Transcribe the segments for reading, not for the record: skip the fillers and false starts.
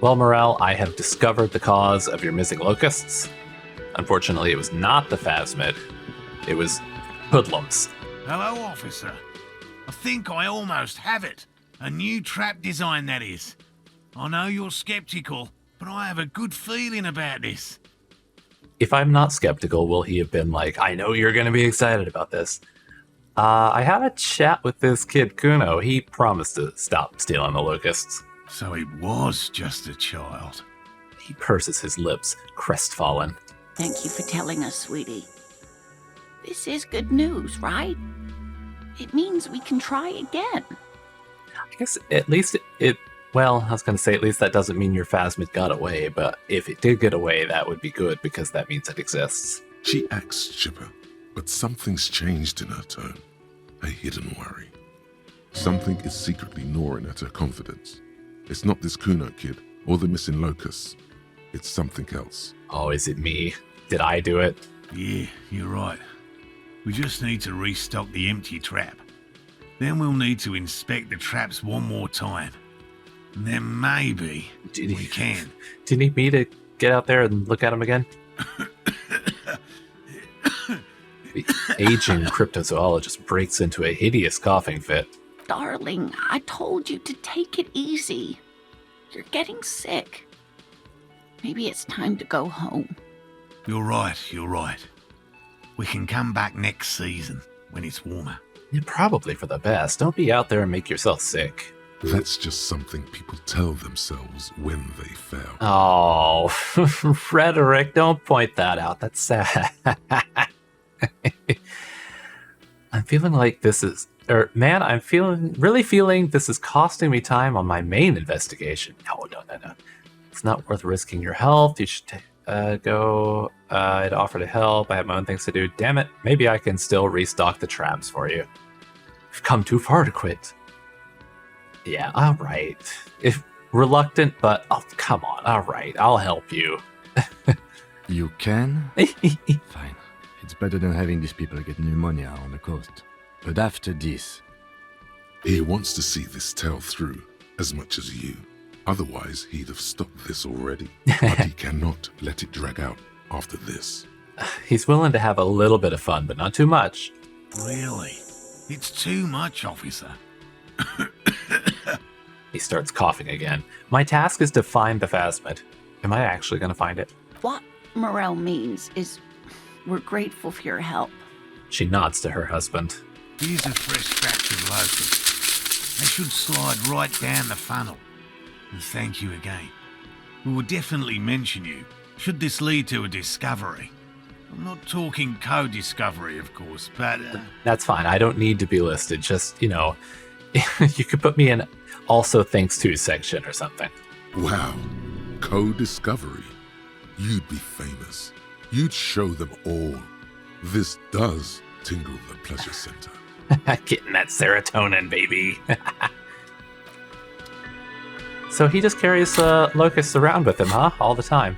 Well, Morel, I have discovered the cause of your missing locusts. Unfortunately, it was not the phasmid. It was hoodlums. Hello, officer. I think I almost have it. A new trap design, that is. I know you're skeptical, but I have a good feeling about this. If I'm not skeptical, will he have been like, I know you're going to be excited about this. I had a chat with this kid, Kuno. He promised to stop stealing the locusts. So it was just a child. He purses his lips, crestfallen. Thank you for telling us, sweetie. This is good news, right? It means we can try again. I guess at least well, I was going to say at least that doesn't mean your phasmid got away, but if it did get away, that would be good because that means it exists. She acts chipper, but something's changed in her tone. A hidden worry. Something is secretly gnawing at her confidence. It's not this Kuno kid or the missing locusts. It's something else. Oh, is it me? Did I do it? Yeah, you're right. We just need to restock the empty trap. Then we'll need to inspect the traps one more time. And then maybe we can. Do you need me to get out there and look at him again? The aging cryptozoologist breaks into a hideous coughing fit. Darling, I told you to take it easy. You're getting sick. Maybe it's time to go home. You're right. We can come back next season when it's warmer. Yeah, probably for the best. Don't be out there and make yourself sick. That's just something people tell themselves when they fail. Oh, Frederick, don't point that out. That's sad. I'm feeling like this is... I'm really feeling this is costing me time on my main investigation. No. It's not worth risking your health. You should go. I'd offer to help. I have my own things to do. Damn it. Maybe I can still restock the traps for you. You've come too far to quit. Yeah, all right. If reluctant, but oh, come on. All right, I'll help you. You can? Fine. It's better than having these people get pneumonia on the coast. But after this... He wants to see this tale through as much as you. Otherwise, he'd have stopped this already. But he cannot let it drag out after this. He's willing to have a little bit of fun, but not too much. Really? It's too much, officer. He starts coughing again. My task is to find the phasmid. Am I actually going to find it? What Morel means is we're grateful for your help. She nods to her husband. Here's a fresh batch of locusts. They should slide right down the funnel. And thank you again. We will definitely mention you, should this lead to a discovery. I'm not talking co-discovery, of course, but... That's fine. I don't need to be listed. Just, you could put me in also thanks to section or something. Wow. Co-discovery. You'd be famous. You'd show them all. This does tingle the pleasure center. Getting that serotonin, baby. So he just carries locusts around with him, huh? All the time.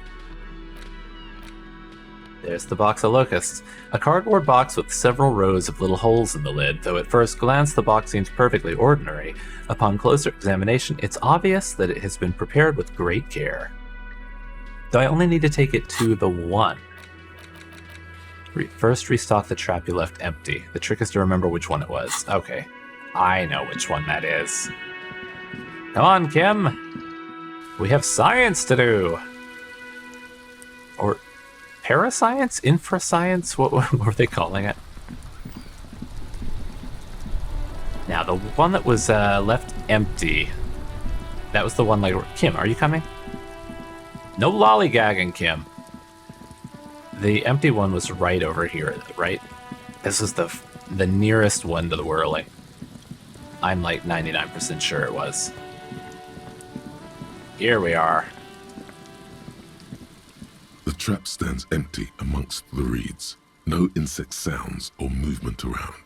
There's the box of locusts. A cardboard box with several rows of little holes in the lid, though at first glance the box seems perfectly ordinary. Upon closer examination, it's obvious that it has been prepared with great care. Though I only need to take it to the one. First restock the trap you left empty. The trick is to remember which one it was. Okay, I know which one that is. Come on, Kim! We have science to do! Or... parascience? Infrascience? What were they calling it? Now, the one that was left empty, that was the one like... Kim, are you coming? No lollygagging, Kim. The empty one was right over here, right? This is the nearest one to the whirling. I'm like 99% sure it was. Here we are. The trap stands empty amongst the reeds. No insect sounds or movement around.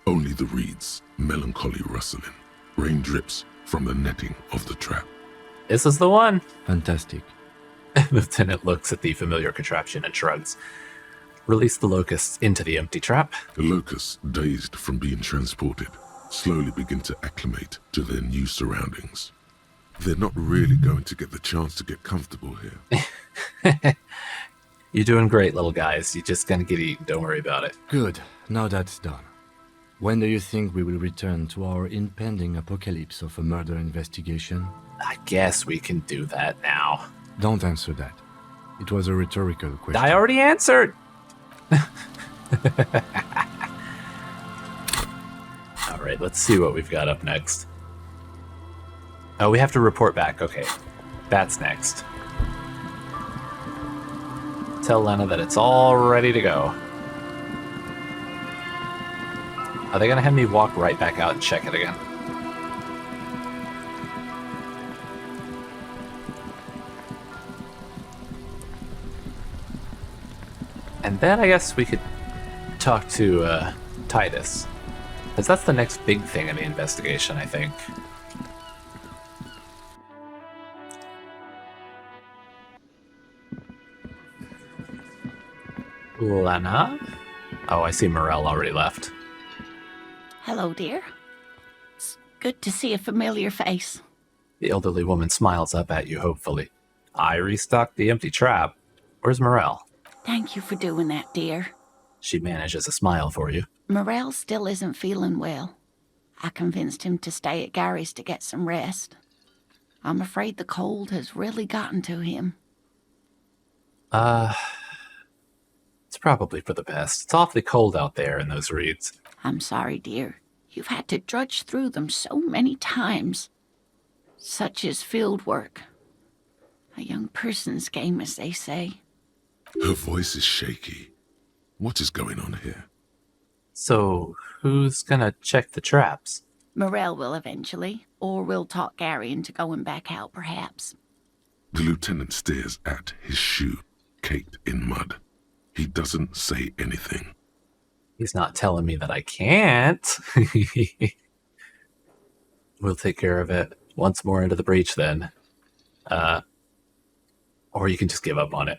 Only the reeds, melancholy rustling. Rain drips from the netting of the trap. This is the one. Fantastic. Lieutenant looks at the familiar contraption and shrugs. Release the locusts into the empty trap. The locusts, dazed from being transported, slowly begin to acclimate to their new surroundings. They're not really going to get the chance to get comfortable here. You're doing great, little guys. You're just gonna get eaten. Don't worry about it. Good. Now that's done. When do you think we will return to our impending apocalypse of a murder investigation? I guess we can do that now. Don't answer that. It was a rhetorical question. I already answered! Alright, let's see what we've got up next. Oh, we have to report back. Okay. That's next. Tell Lena that it's all ready to go. Are they gonna have me walk right back out and check it again? And then I guess we could talk to Titus. Because that's the next big thing in the investigation, I think. Lena? Oh, I see Morel already left. Hello, dear. It's good to see a familiar face. The elderly woman smiles up at you hopefully. I restocked the empty trap. Where's Morel? Thank you for doing that, dear. She manages a smile for you. Morel still isn't feeling well. I convinced him to stay at Gary's to get some rest. I'm afraid the cold has really gotten to him. It's probably for the best. It's awfully cold out there in those reeds. I'm sorry, dear. You've had to drudge through them so many times. Such is field work. A young person's game, as they say. Her voice is shaky. What is going on here? So, who's gonna check the traps? Morel will eventually, or we'll talk Gary into going back out, perhaps. The lieutenant stares at his shoe, caked in mud. He doesn't say anything. He's not telling me that I can't. We'll take care of it once more into the breach then. Or you can just give up on it.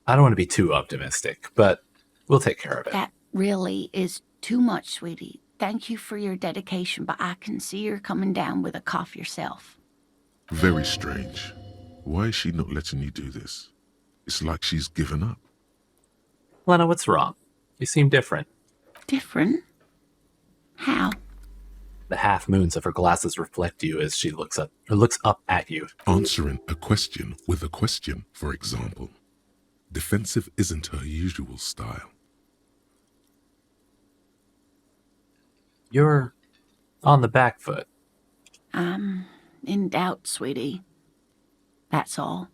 I don't want to be too optimistic, but we'll take care of it. That really is too much, sweetie. Thank you for your dedication, but I can see you're coming down with a cough yourself. Very strange. Why is she not letting you do this? It's like she's given up. Lena, what's wrong? You seem different. Different? How? The half moons of her glasses reflect you as she looks up at you. Answering a question with a question, for example. Defensive isn't her usual style. You're on the back foot. I'm in doubt, sweetie. That's all.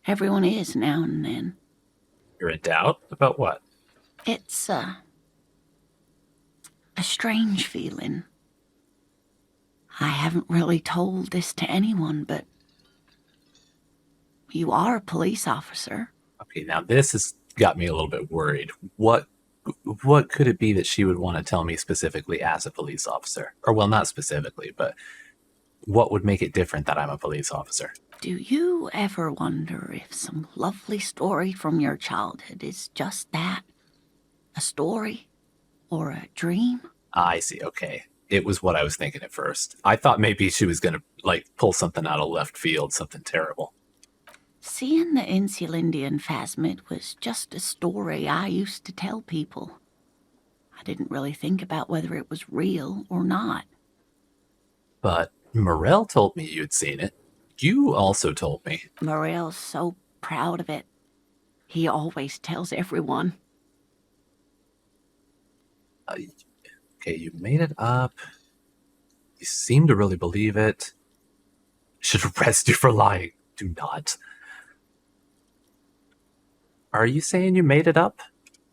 Everyone is now and then. You're in doubt? About what? It's a strange feeling. I haven't really told this to anyone, but you are a police officer. Okay, now this has got me a little bit worried. What could it be that she would want to tell me specifically as a police officer? Or, well, not specifically, but what would make it different that I'm a police officer? Do you ever wonder if some lovely story from your childhood is just that? A story? Or a dream? I see, okay. It was what I was thinking at first. I thought maybe she was going to, pull something out of left field, something terrible. Seeing the Insulindian phasmid was just a story I used to tell people. I didn't really think about whether it was real or not. But Morel told me you'd seen it. You also told me. Morel's so proud of it. He always tells everyone. Okay, you made it up. You seem to really believe it. I should arrest you for lying. Do not. Are you saying you made it up?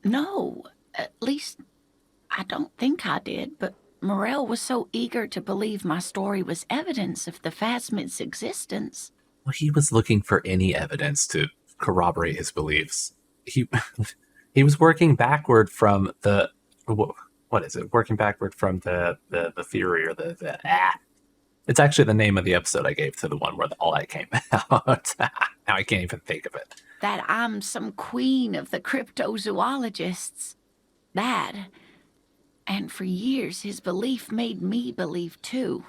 No, at least I don't think I did, but Morel was so eager to believe my story was evidence of the phasmid's existence. Well, he was looking for any evidence to corroborate his beliefs. He was working backward from the... What is it? Working backward from the theory or the It's actually the name of the episode I gave to the one where all that came out. Now I can't even think of it. That I'm some queen of the cryptozoologists. That, And for years, his belief made me believe too.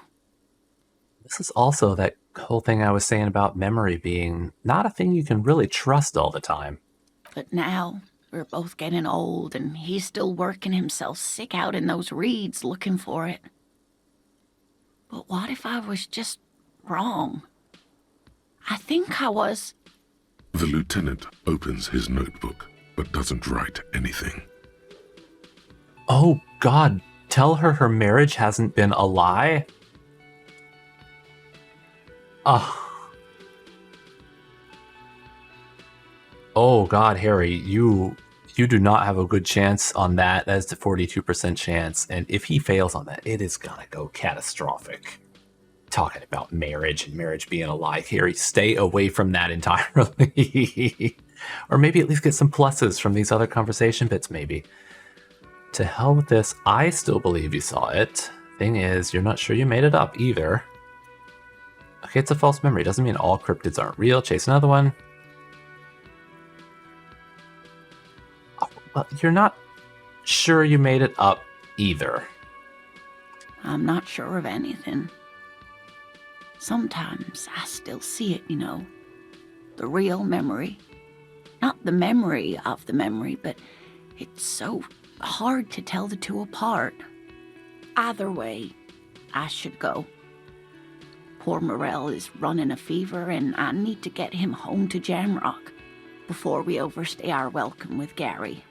This is also that whole thing I was saying about memory being not a thing you can really trust all the time. But now, we're both getting old, and he's still working himself sick out in those reeds looking for it. But what if I was just wrong? I think I was. The lieutenant opens his notebook, but doesn't write anything. Oh, God. Tell her marriage hasn't been a lie? Oh, God, Harry, you do not have a good chance on that. That is the 42% chance. And if he fails on that, it is going to go catastrophic. Talking about marriage and marriage being a lie, Harry, stay away from that entirely. Or maybe at least get some pluses from these other conversation bits, maybe. To hell with this. I still believe you saw it. Thing is, you're not sure you made it up either. Okay, it's a false memory. Doesn't mean all cryptids aren't real. Chase another one. Oh, well, you're not sure you made it up either. I'm not sure of anything. Sometimes I still see it, you know. The real memory. Not the memory of the memory, but it's so hard to tell the two apart. Either way, I should go. Poor Morel is running a fever, and I need to get him home to Jamrock before we overstay our welcome with Gary.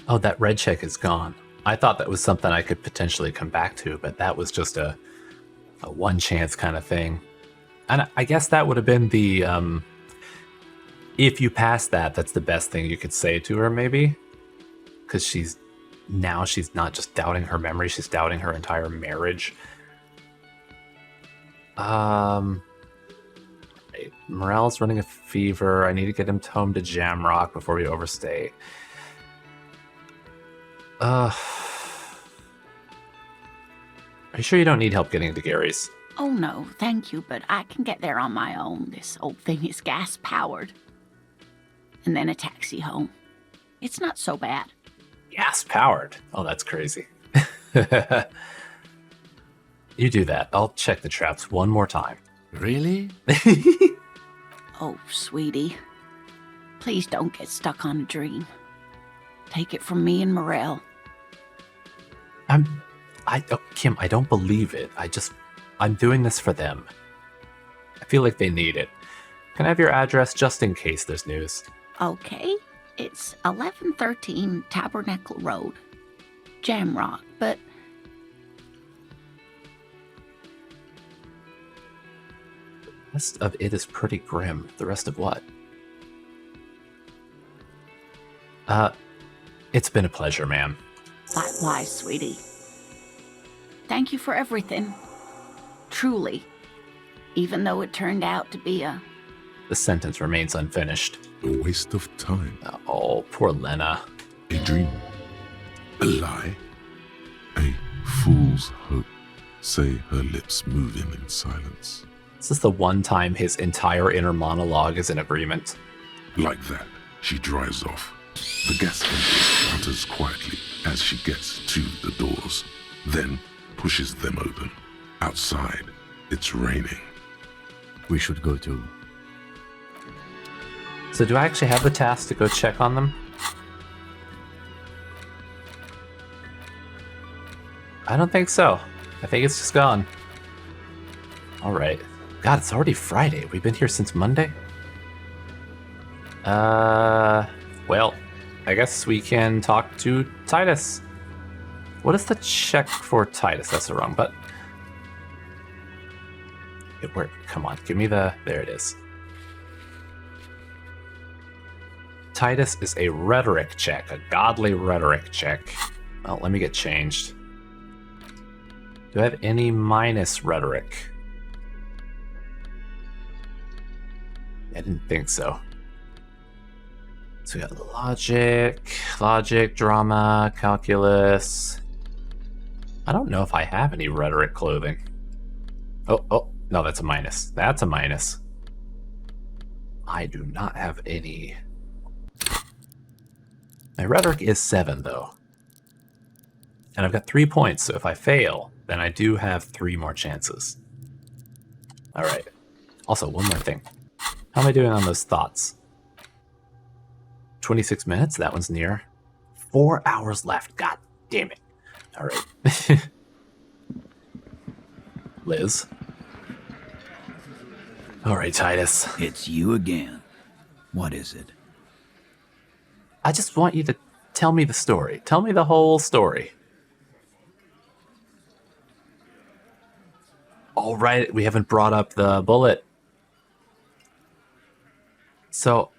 Oh, that red check is gone. I thought that was something I could potentially come back to, but that was just a one chance kind of thing. And I guess that would have been the, if you pass that, that's the best thing you could say to her, maybe. Because she's not just doubting her memory, she's doubting her entire marriage. Right. Morel's running a fever. I need to get him home to Jamrock before we overstay. Are you sure you don't need help getting to Gary's? Oh no, thank you, but I can get there on my own. This old thing is gas-powered. And then a taxi home. It's not so bad. Gas-powered? Oh, that's crazy. You do that. I'll check the traps one more time. Really? Oh, sweetie. Please don't get stuck on a dream. Take it from me and Morel. Kim, I don't believe it. I'm doing this for them. I feel like they need it. Can I have your address just in case there's news? Okay, it's 1113 Tabernacle Road, Jamrock, but... The rest of it is pretty grim. The rest of what? It's been a pleasure, ma'am. Likewise, sweetie. Thank you for everything. Truly. Even though it turned out to be a... The sentence remains unfinished. A waste of time. Oh, poor Lena. A dream. A lie. A fool's hope. Say her lips moving in silence. This is the one time his entire inner monologue is in agreement. Like that, she drives off. The gas engine putters quietly as she gets to the doors, then pushes them open. Outside, it's raining. We should go too. So do I actually have the task to go check on them? I don't think so. I think it's just gone. Alright. God, it's already Friday. We've been here since Monday? Well, I guess we can talk to Titus. What is the check for Titus? That's the wrong button. Come on, give me the... There it is. Titus is a rhetoric check, a godly rhetoric check. Well, let me get changed. Do I have any minus rhetoric? I didn't think so. So we got logic, drama, calculus. I don't know if I have any rhetoric clothing. Oh, no, that's a minus. That's a minus. I do not have any. My rhetoric is 7, though. And I've got 3 points, so if I fail, then I do have 3 more chances. All right. Also, one more thing. How am I doing on those thoughts? 26 minutes? That one's near. 4 hours left. God damn it. All right. Liz. All right, Titus. It's you again. What is it? I just want you to tell me the story. Tell me the whole story. All right, we haven't brought up the bullet. So,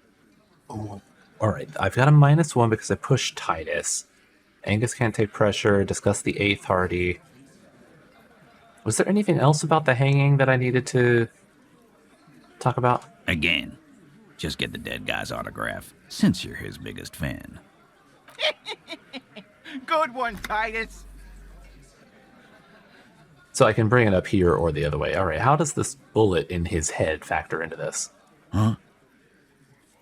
all right, I've got a -1 because I pushed Titus. Angus can't take pressure. Discuss the 8th Hardie. Was there anything else about the hanging that I needed to talk about? Again, just get the dead guy's autograph, since you're his biggest fan. Good one, Titus. So I can bring it up here or the other way. All right, how does this bullet in his head factor into this? Huh?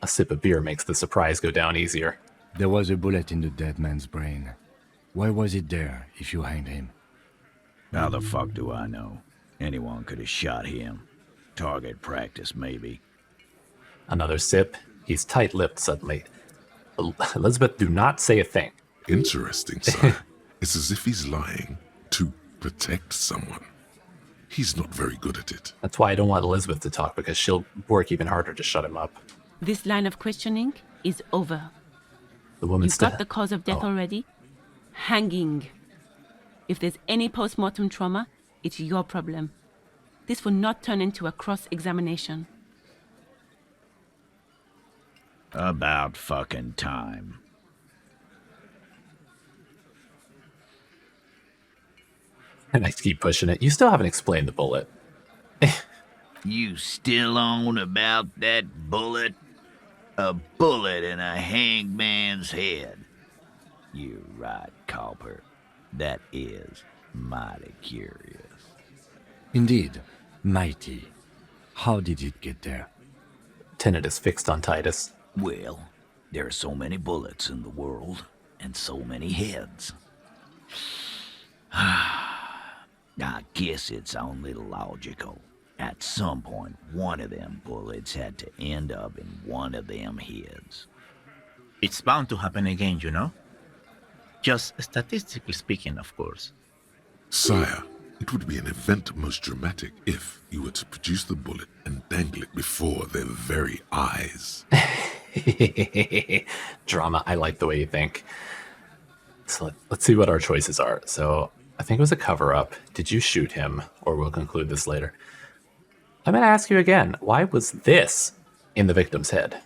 A sip of beer makes the surprise go down easier. There was a bullet in the dead man's brain. Why was it there if you hanged him? How the fuck do I know? Anyone could have shot him. Target practice, maybe. Another sip. He's tight-lipped suddenly. Elizabeth, do not say a thing. Interesting, sire. It's as if he's lying to protect someone. He's not very good at it. That's why I don't want Elizabeth to talk, because she'll work even harder to shut him up. This line of questioning is over. The woman You've got the cause of death Oh. already. Hanging. If there's any post-mortem trauma, it's your problem. This will not turn into a cross-examination. About fucking time. And I keep pushing it. You still haven't explained the bullet. You still on about that bullet? A bullet in a hangman's head. You're right, Copper. That is mighty curious. Indeed, mighty. How did it get there? Tenet is fixed on Titus. Well, there are so many bullets in the world, and so many heads. I guess it's only logical. At some point, one of them bullets had to end up in one of them heads. It's bound to happen again, you know? Just statistically speaking, of course. Sire, it would be an event most dramatic if you were to produce the bullet and dangle it before their very eyes. Drama, I like the way you think. So let's see what our choices are. So I think it was a cover-up. Did you shoot him? Or we'll conclude this later. I'm going to ask you again. Why was this in the victim's head?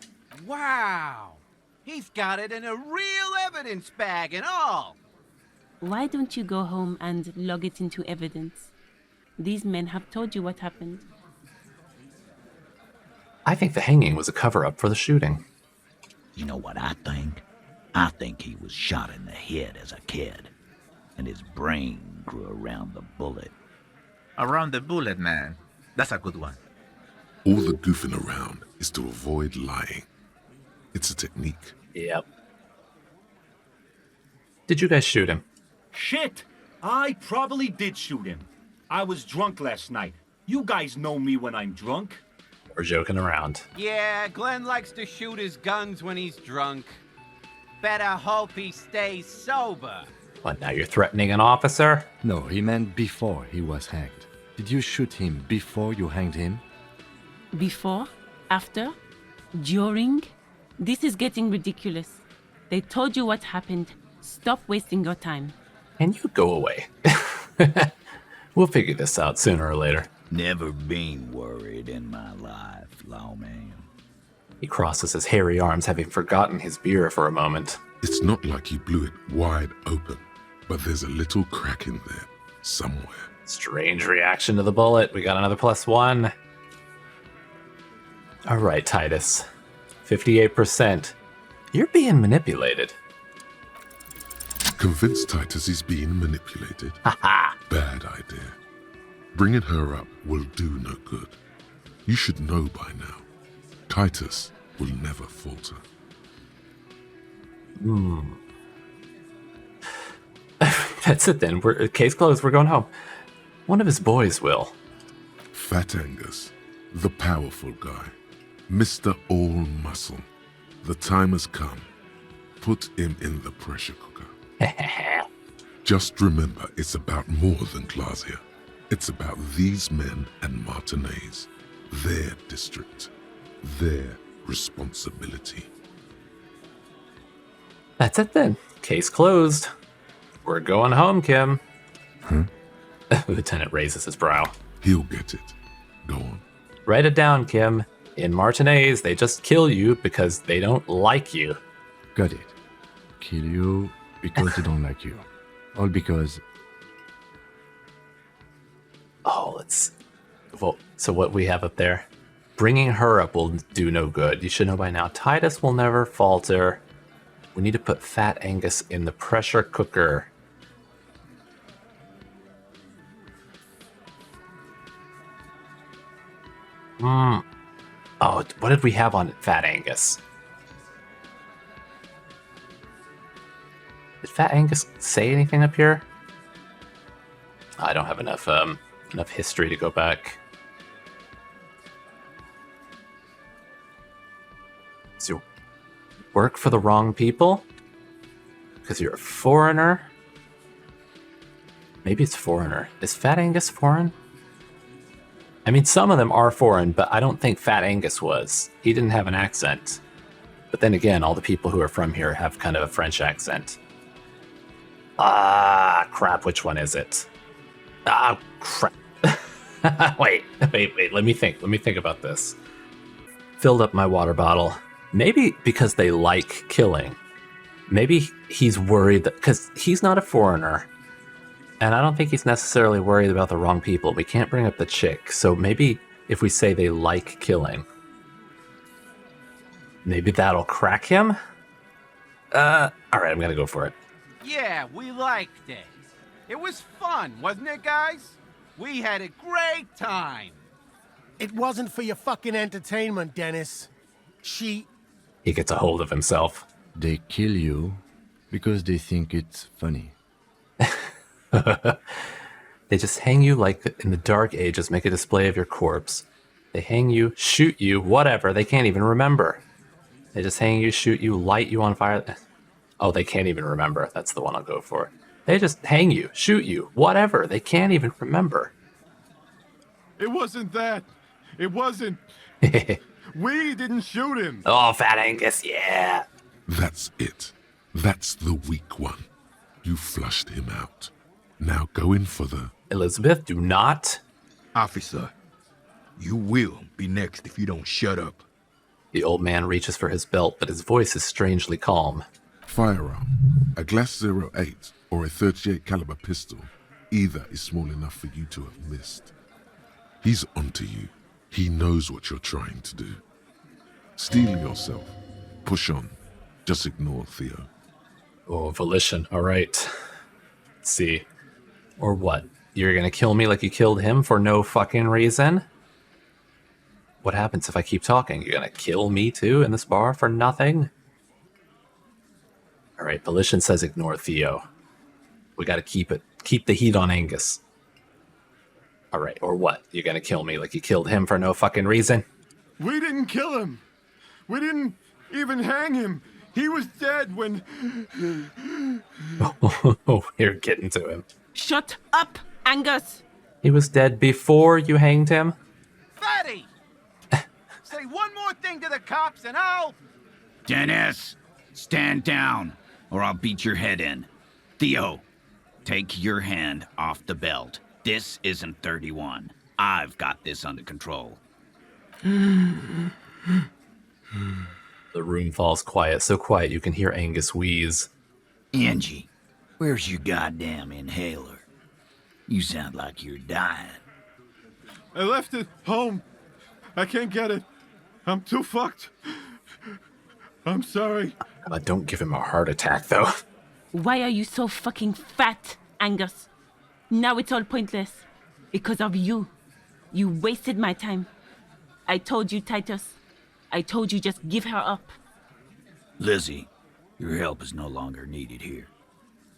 Wow! He's got it in a real evidence bag and all! Why don't you go home and log it into evidence? These men have told you what happened. I think the hanging was a cover-up for the shooting. You know what I think? I think he was shot in the head as a kid, and his brain grew around the bullet. Around the bullet, man. That's a good one. All the goofing around is to avoid lying. It's a technique. Yep. Did you guys shoot him? Shit! I probably did shoot him. I was drunk last night. You guys know me when I'm drunk. We're joking around. Yeah, Glenn likes to shoot his guns when he's drunk. Better hope he stays sober. What, now you're threatening an officer? No, he meant before he was hanged. Did you shoot him before you hanged him? Before? After? During? This is getting ridiculous. They told you what happened. Stop wasting your time. And you go away. We'll figure this out sooner or later. Never been worried in my life, lawman. He crosses his hairy arms, having forgotten his beer for a moment. It's not like you blew it wide open, but there's a little crack in there somewhere. Strange reaction to the bullet. We got another +1. All right, Titus. 58%. You're being manipulated. Convince Titus he's being manipulated. Haha. Bad idea. Bringing her up will do no good. You should know by now. Titus will never falter. That's it then. Case closed. We're going home. One of his boys will. Fat Angus, the powerful guy, Mr. All Muscle. The time has come. Put him in the pressure cooker. Just remember, it's about more than Glasia. It's about these men and Martinez, their district, their responsibility. That's it then. Case closed. We're going home, Kim. Huh? Lieutenant raises his brow. He'll get it. Go on. Write it down, Kim. In Martinez, they just kill you because they don't like you. Got it. Kill you because they don't like you. All because... Oh, well, so what we have up there? Bringing her up will do no good. You should know by now. Titus will never falter. We need to put Fat Angus in the pressure cooker. Oh, what did we have on Fat Angus? Did Fat Angus say anything up here? I don't have enough history to go back. So, work for the wrong people? Because you're a foreigner? Maybe it's foreigner. Is Fat Angus foreign? I mean, some of them are foreign, but I don't think Fat Angus was. He didn't have an accent. But then again, all the people who are from here have kind of a French accent. Ah, crap, which one is it? Ah, crap. wait, let me think about this. Filled up my water bottle. Maybe because they like killing. Maybe he's worried that, because he's not a foreigner. And I don't think he's necessarily worried about the wrong people. We can't bring up the chick. So maybe if we say they like killing, maybe that'll crack him? Alright, I'm gonna go for it. Yeah, we liked it. It was fun, wasn't it, guys? We had a great time. It wasn't for your fucking entertainment, Dennis. He gets a hold of himself. They kill you because they think it's funny. They just hang you like in the Dark Ages, make a display of your corpse. They hang you, shoot you, whatever. They can't even remember. They just hang you, shoot you, light you on fire. Oh, they can't even remember. That's the one I'll go for. They just hang you, shoot you, whatever. They can't even remember. It wasn't that. It wasn't. We didn't shoot him. Oh, Fat Angus, yeah. That's it. That's the weak one. You flushed him out. Now go in for the... Elizabeth, do not. Officer, you will be next if you don't shut up. The old man reaches for his belt, but his voice is strangely calm. Firearm. A Glass 08 or a 38 caliber pistol. Either is small enough for you to have missed. He's onto you. He knows what you're trying to do. Steel yourself. Push on. Just ignore Theo. Oh, volition. All right. Let's see. Or what? You're gonna kill me like you killed him for no fucking reason? What happens if I keep talking? You're gonna kill me too in this bar for nothing? All right, volition says ignore Theo. We gotta keep the heat on Angus. All right, or what? You're gonna kill me like you killed him for no fucking reason? We didn't kill him. We didn't even hang him. He was dead when... Oh, you're getting to him. Shut up, Angus! He was dead before you hanged him? Fatty! Say one more thing to the cops and I'll... Dennis, stand down, or I'll beat your head in. Theo, take your hand off the belt. This isn't 31. I've got this under control. The room falls quiet, so quiet you can hear Angus wheeze. Angie, where's your goddamn inhaler? You sound like you're dying. I left it home. I can't get it. I'm too fucked. I'm sorry. Don't give him a heart attack, though. Why are you so fucking fat, Angus? Now it's all pointless. Because of you. You wasted my time. I told you, Titus. I told you just give her up. Lizzie, your help is no longer needed here.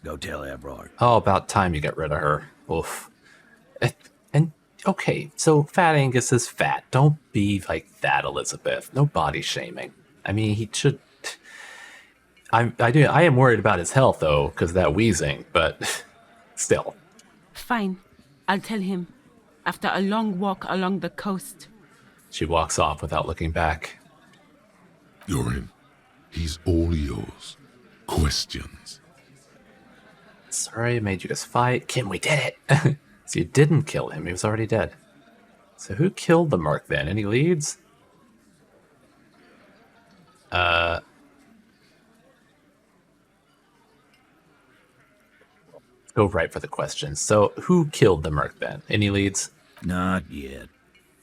Go tell Everard. Oh, about time you get rid of her. Oof. And okay, so Fat Angus is fat. Don't be like that, Elizabeth. No body shaming. I mean, he should. I am worried about his health though, because of that wheezing. But still. Fine. I'll tell him. After a long walk along the coast. She walks off without looking back. You're in. He's all yours. Questions? Sorry I made you guys fight. Kim, we did it. So you didn't kill him. He was already dead. So who killed the Merc then? Any leads? Go right for the questions. So who killed the Merc then? Any leads? Not yet.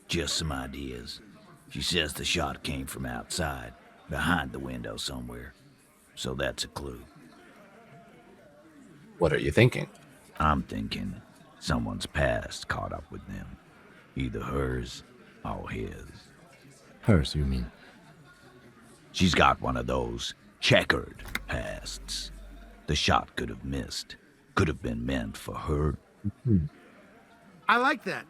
Just some ideas. She says the shot came from outside, behind the window somewhere. So that's a clue. What are you thinking? I'm thinking someone's past caught up with them. Either hers or his. Hers, you mean? She's got one of those checkered pasts. The shot could have missed. Could have been meant for her. I like that.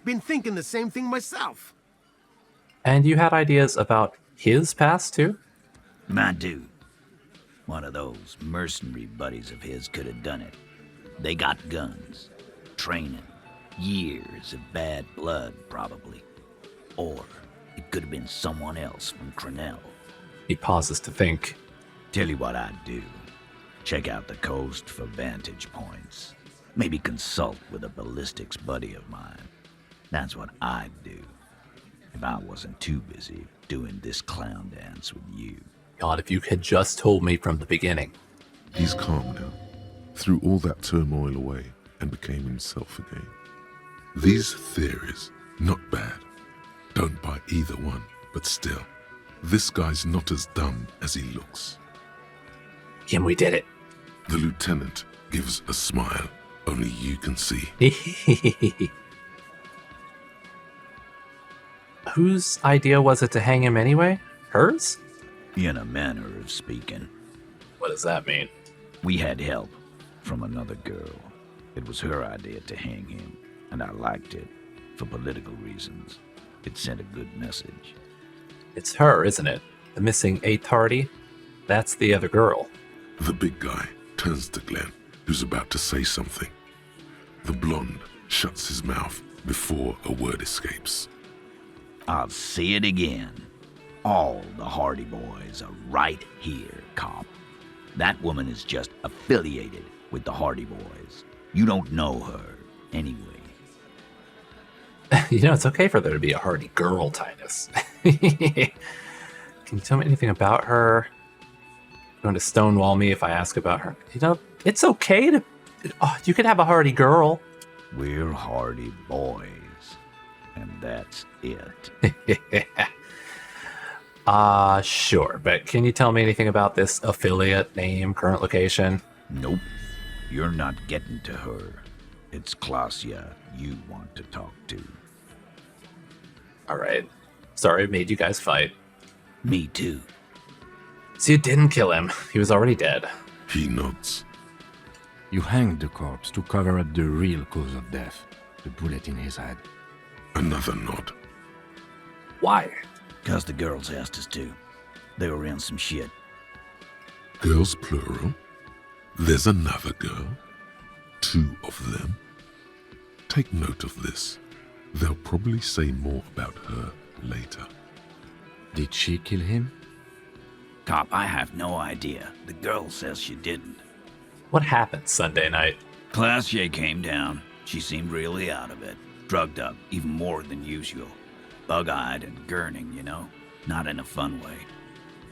Been thinking the same thing myself. And you had ideas about his past too? My dude. One of those mercenary buddies of his could have done it. They got guns, training, years of bad blood, probably. Or it could have been someone else from Crenell. He pauses to think. Tell you what I'd do. Check out the coast for vantage points. Maybe consult with a ballistics buddy of mine. That's what I'd do. If I wasn't too busy doing this clown dance with you. God, if you had just told me from the beginning. He's calm now. Threw all that turmoil away and became himself again. These theories, not bad. Don't buy either one, but still, this guy's not as dumb as he looks. Kim, we did it. The lieutenant gives a smile only you can see. Whose idea was it to hang him anyway? Hers? In a manner of speaking. What does that mean? We had help from another girl. It was her idea to hang him, and I liked it for political reasons. It sent a good message. It's her, isn't it? The missing Titus Hardie? That's the other girl. The big guy turns to Glenn, who's about to say something. The blonde shuts his mouth before a word escapes. I'll say it again. All the Hardie boys are right here, cop. That woman is just affiliated with the Hardie boys. You don't know her, anyway. You know, it's okay for there to be a Hardie girl, Titus. Can you tell me anything about her? You're going to stonewall me if I ask about her. You know, it's okay to... Oh, you could have a Hardie girl. We're Hardie boys. And that's it. Sure. But can you tell me anything about this affiliate name, current location? Nope. You're not getting to her. It's Klasia you want to talk to. All right. Sorry I made you guys fight. Me too. So you didn't kill him. He was already dead. He nods. You hanged the corpse to cover up the real cause of death. The bullet in his head. Another nod. Why? 'Cause the girls asked us to. They were in some shit. Girls plural? There's another girl? 2 of them? Take note of this. They'll probably say more about her later. Did she kill him? Cop, I have no idea. The girl says she didn't. What happened Sunday night? Klasia came down. She seemed really out of it. Drugged up, even more than usual. Bug-eyed and gurning, you know? Not in a fun way.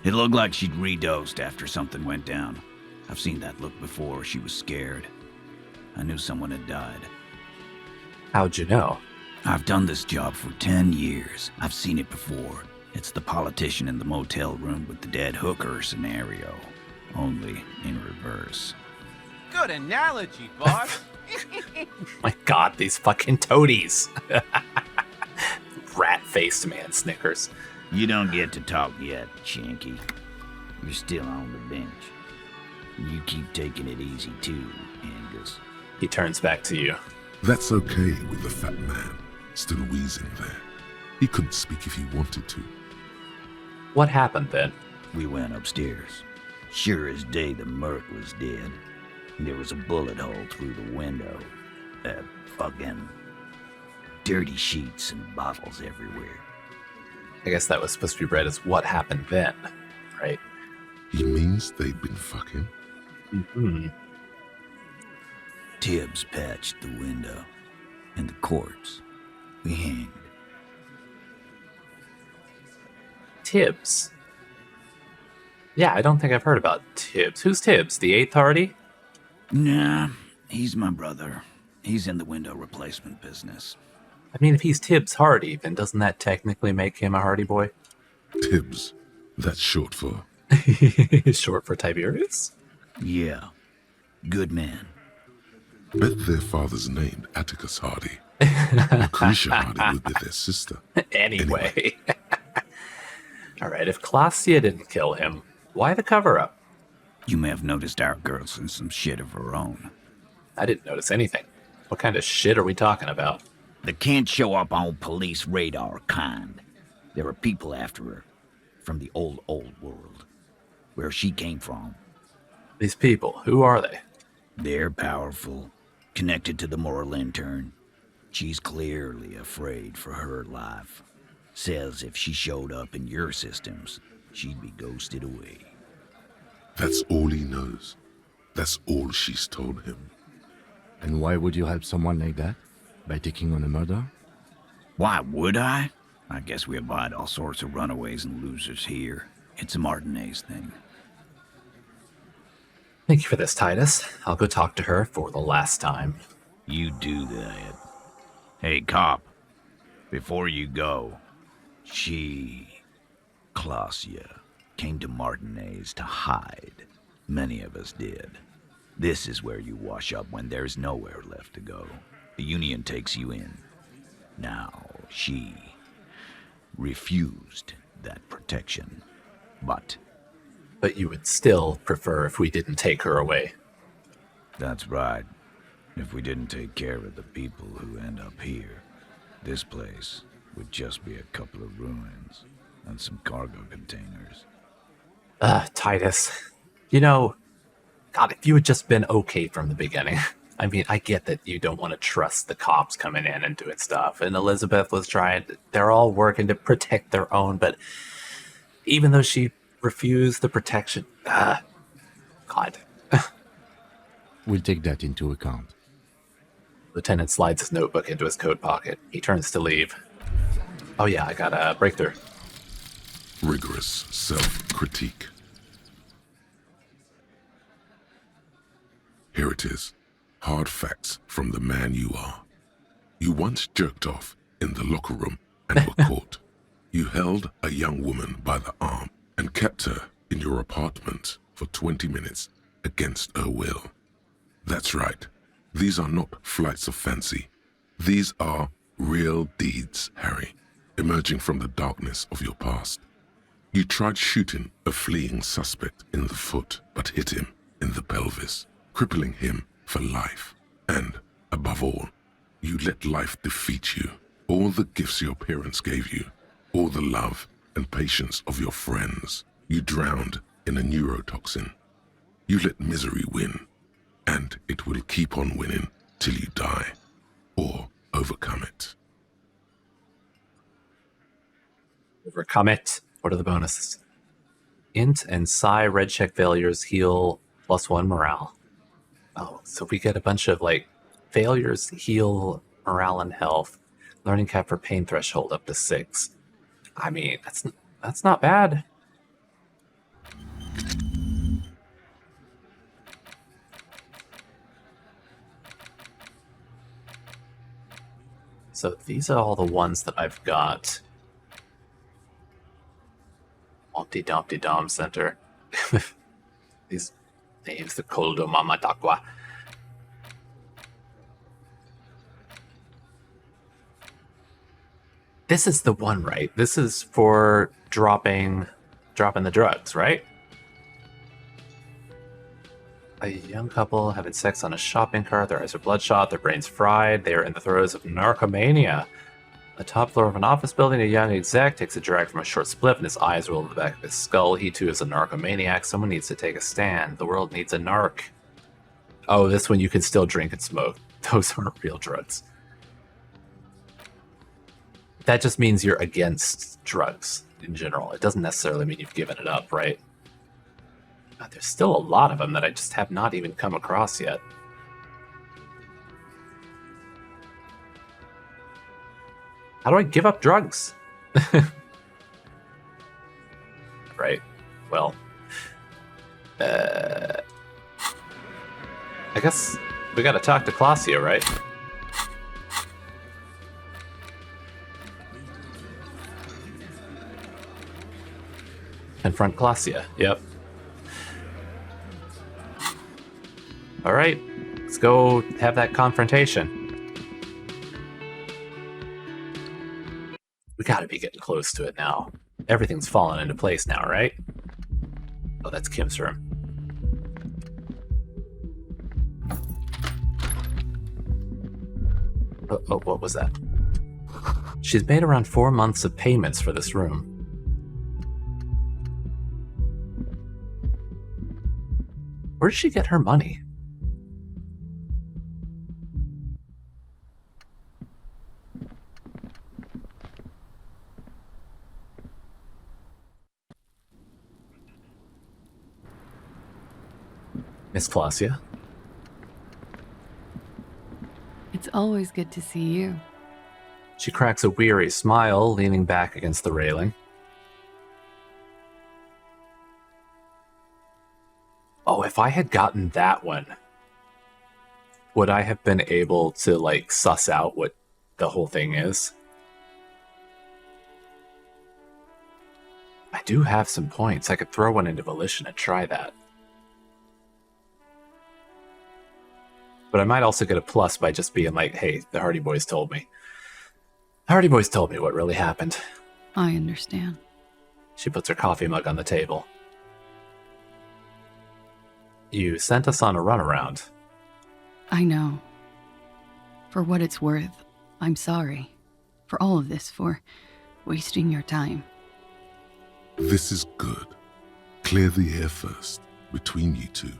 It looked like she'd redosed after something went down. I've seen that look before. She was scared. I knew someone had died. How'd you know? I've done this job for 10 years. I've seen it before. It's the politician in the motel room with the dead hooker scenario. Only in reverse. Good analogy, boss. My God, these fucking toadies. Rat-faced man snickers. You don't get to talk yet, Chinky. You're still on the bench. You keep taking it easy too, Angus. He turns back to you. That's okay with the fat man still wheezing there. He couldn't speak if he wanted to. What happened then? We went upstairs. Sure as day the merc was dead. There was a bullet hole through the window. Fucking dirty sheets and bottles everywhere. I guess that was supposed to be read as what happened then, right? He means they'd been fucking? Mm-hmm. Tibbs patched the window. And the corpse. We hanged. Tibbs? Yeah, I don't think I've heard about Tibbs. Who's Tibbs? The 8th Hardie? Nah, he's my brother. He's in the window replacement business. I mean, if he's Tibbs Hardie, then doesn't that technically make him a Hardie boy? Tibbs. That's short for... Short for Tiberius? Yeah. Good man. Bet their father's named Atticus Hardie. Lucretia Hardie would be their sister. Anyway. Alright, if Claudia didn't kill him, why the cover-up? You may have noticed our girl's in some shit of her own. I didn't notice anything. What kind of shit are we talking about? The can't show up on police radar kind. There are people after her. From the old world. Where she came from. These people, who are they? They're powerful. Connected to the moral intern. She's clearly afraid for her life. Says if she showed up in your systems, she'd be ghosted away. That's all he knows. That's all she's told him. And why would you help someone like that? By taking on a murder? Why would I? I guess we abide all sorts of runaways and losers here. It's a Martinez thing. Thank you for this, Titus. I'll go talk to her for the last time. You do that. Hey, cop. Before you go, Claudia, came to Martinez to hide. Many of us did. This is where you wash up when there's nowhere left to go. The Union takes you in. Now, she refused that protection. But you would still prefer if we didn't take her away. That's right. If we didn't take care of the people who end up here, this place would just be a couple of ruins and some cargo containers. Titus. You know, God, if you had just been okay from the beginning. I mean, I get that you don't want to trust the cops coming in and doing stuff. And Elizabeth was trying, they're all working to protect their own, but even though she refused the protection, God. We'll take that into account. Lieutenant slides his notebook into his coat pocket. He turns to leave. Oh yeah, I got a breakthrough. Rigorous self-critique. Here it is. Hard facts from the man you are. You once jerked off in the locker room and were caught. You held a young woman by the arm and kept her in your apartment for 20 minutes against her will. That's right. These are not flights of fancy. These are real deeds, Harry, emerging from the darkness of your past. You tried shooting a fleeing suspect in the foot, but hit him in the pelvis, crippling him for life. And, above all, you let life defeat you. All the gifts your parents gave you, all the love and patience of your friends, you drowned in a neurotoxin. You let misery win, and it will keep on winning till you die, or overcome it. Overcome it. What are the bonuses? Int and Psi red check failures heal +1 morale. Oh, so we get a bunch of failures heal morale and health. Learning cap for pain threshold up to 6. I mean, that's not bad. So these are all the ones that I've got. Humpty Dumpty Dom Center. These names, the Coldo Mama Takwa. This is the one, right? This is for dropping the drugs, right? A young couple having sex on a shopping cart. Their eyes are bloodshot, their brains fried. They are in the throes of narcomania. The top floor of an office building, a young exec takes a drag from a short spliff and his eyes roll to the back of his skull. He too is a narcomaniac. Someone needs to take a stand. The world needs a narc. Oh, this one you can still drink and smoke. Those aren't real drugs. That just means you're against drugs in general. It doesn't necessarily mean you've given it up, right? God, there's still a lot of them that I just have not even come across yet. How do I give up drugs? Right. Well. I guess we gotta talk to Clausia, right? Confront Clausia. Yep. Alright. Let's go have that confrontation. We gotta be getting close to it now. Everything's falling into place now, right? Oh, that's Kim's room. Oh, what was that? She's made around 4 months of payments for this room. Where did she get her money? Miss Clausia? It's always good to see you. She cracks a weary smile, leaning back against the railing. Oh, if I had gotten that one, would I have been able to, like, suss out what the whole thing is? I do have some points. I could throw one into Volition and try that. But I might also get a plus by just being like, hey, the Hardie Boys told me. The Hardie Boys told me what really happened. I understand. She puts her coffee mug on the table. You sent us on a runaround. I know. For what it's worth, I'm sorry. For all of this, for wasting your time. This is good. Clear the air first, between you two.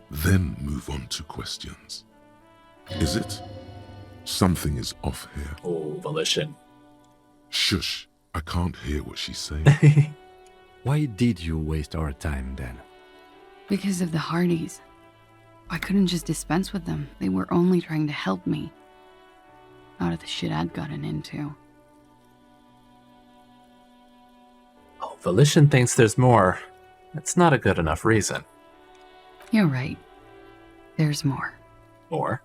Then move on to questions. Is it? Something is off here. Oh, Volition. Shush. I can't hear what she's saying. Why did you waste our time then? Because of the Hardies. I couldn't just dispense with them. They were only trying to help me. Out of the shit I'd gotten into. Oh, Volition thinks there's more. That's not a good enough reason. You're right. There's more. More?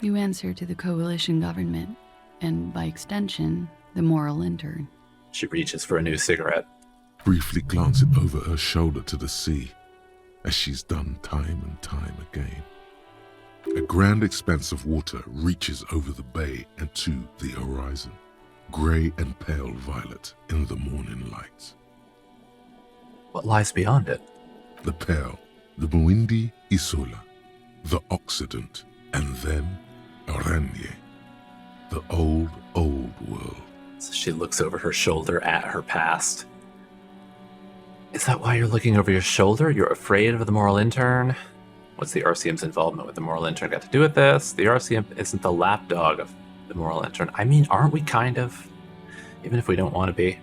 You answer to the coalition government, and by extension, the moral intern. She reaches for a new cigarette. Briefly glancing over her shoulder to the sea, as she's done time and time again. A grand expanse of water reaches over the bay and to the horizon, grey and pale violet in the morning light. What lies beyond it? The pale, the Muindi Isola, the Occident, and then Oranje, the old, old world. So she looks over her shoulder at her past. Is that why you're looking over your shoulder? You're afraid of the moral intern? What's the RCM's involvement with the moral intern got to do with this? The RCM isn't the lapdog of the moral intern. I mean, aren't we kind of? Even if we don't want to be.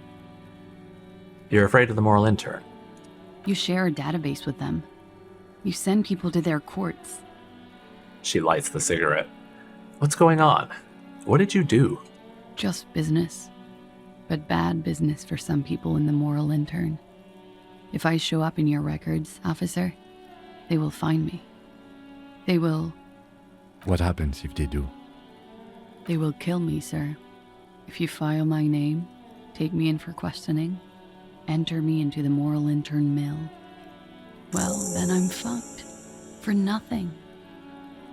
You're afraid of the moral intern. You share a database with them. You send people to their courts. She lights the cigarette. What's going on? What did you do? Just business. But bad business for some people in the moral intern. If I show up in your records, officer, they will find me. They will... What happens if they do? They will kill me, sir. If you file my name, take me in for questioning, enter me into the moral intern mill, well, then I'm fucked. For nothing.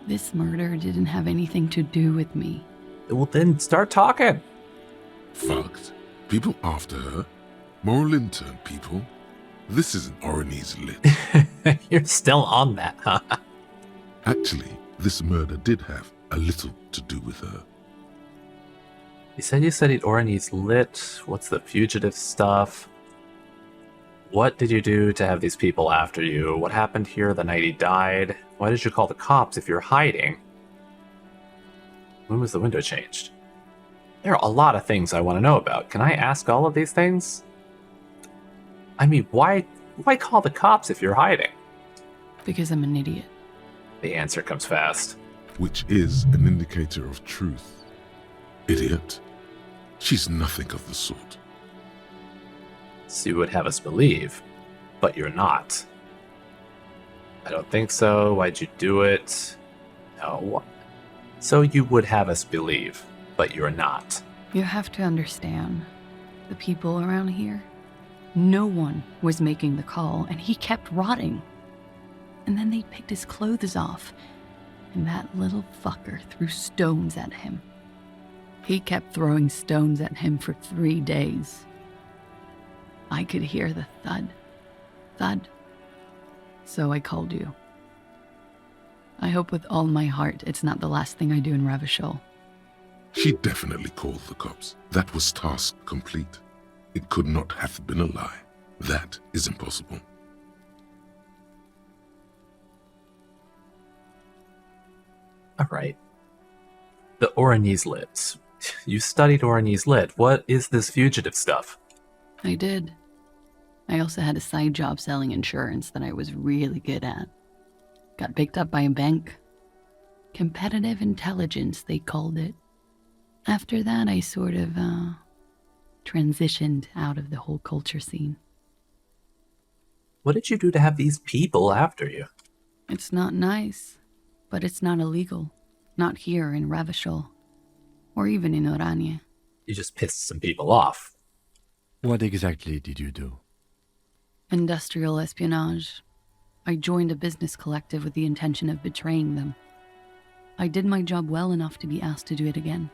This murder didn't have anything to do with me. Well, then start talking. Fucked? People after her? Moral intern people? This isn't Orani's lit. You're still on that, huh? Actually, this murder did have a little to do with her. You studied Orany's lit. What's the fugitive stuff? What did you do to have these people after you? What happened here the night he died? Why did you call the cops if you're hiding? When was the window changed? There are a lot of things I want to know about. Can I ask all of these things? I mean, why call the cops if you're hiding? Because I'm an idiot. The answer comes fast. Which is an indicator of truth. Idiot. She's nothing of the sort. So you would have us believe, but you're not. I don't think so. Why'd you do it? No. So you would have us believe, but you're not. You have to understand, the people around here, no one was making the call, and he kept rotting. And then they picked his clothes off, and that little fucker threw stones at him. He kept throwing stones at him for 3 days. I could hear the thud, thud. So I called you. I hope with all my heart it's not the last thing I do in Ravishol. She definitely called the cops. That was task complete. It could not have been a lie. That is impossible. All right. The Orany's lit. You studied Orany's lit. What is this fugitive stuff? I did. I also had a side job selling insurance that I was really good at. Got picked up by a bank. Competitive intelligence, they called it. After that, I sort of, transitioned out of the whole culture scene. What did you do to have these people after you? It's not nice, but it's not illegal. Not here in Ravishol, or even in Orania. You just pissed some people off. What exactly did you do? Industrial espionage. I joined a business collective with the intention of betraying them. I did my job well enough to be asked to do it again.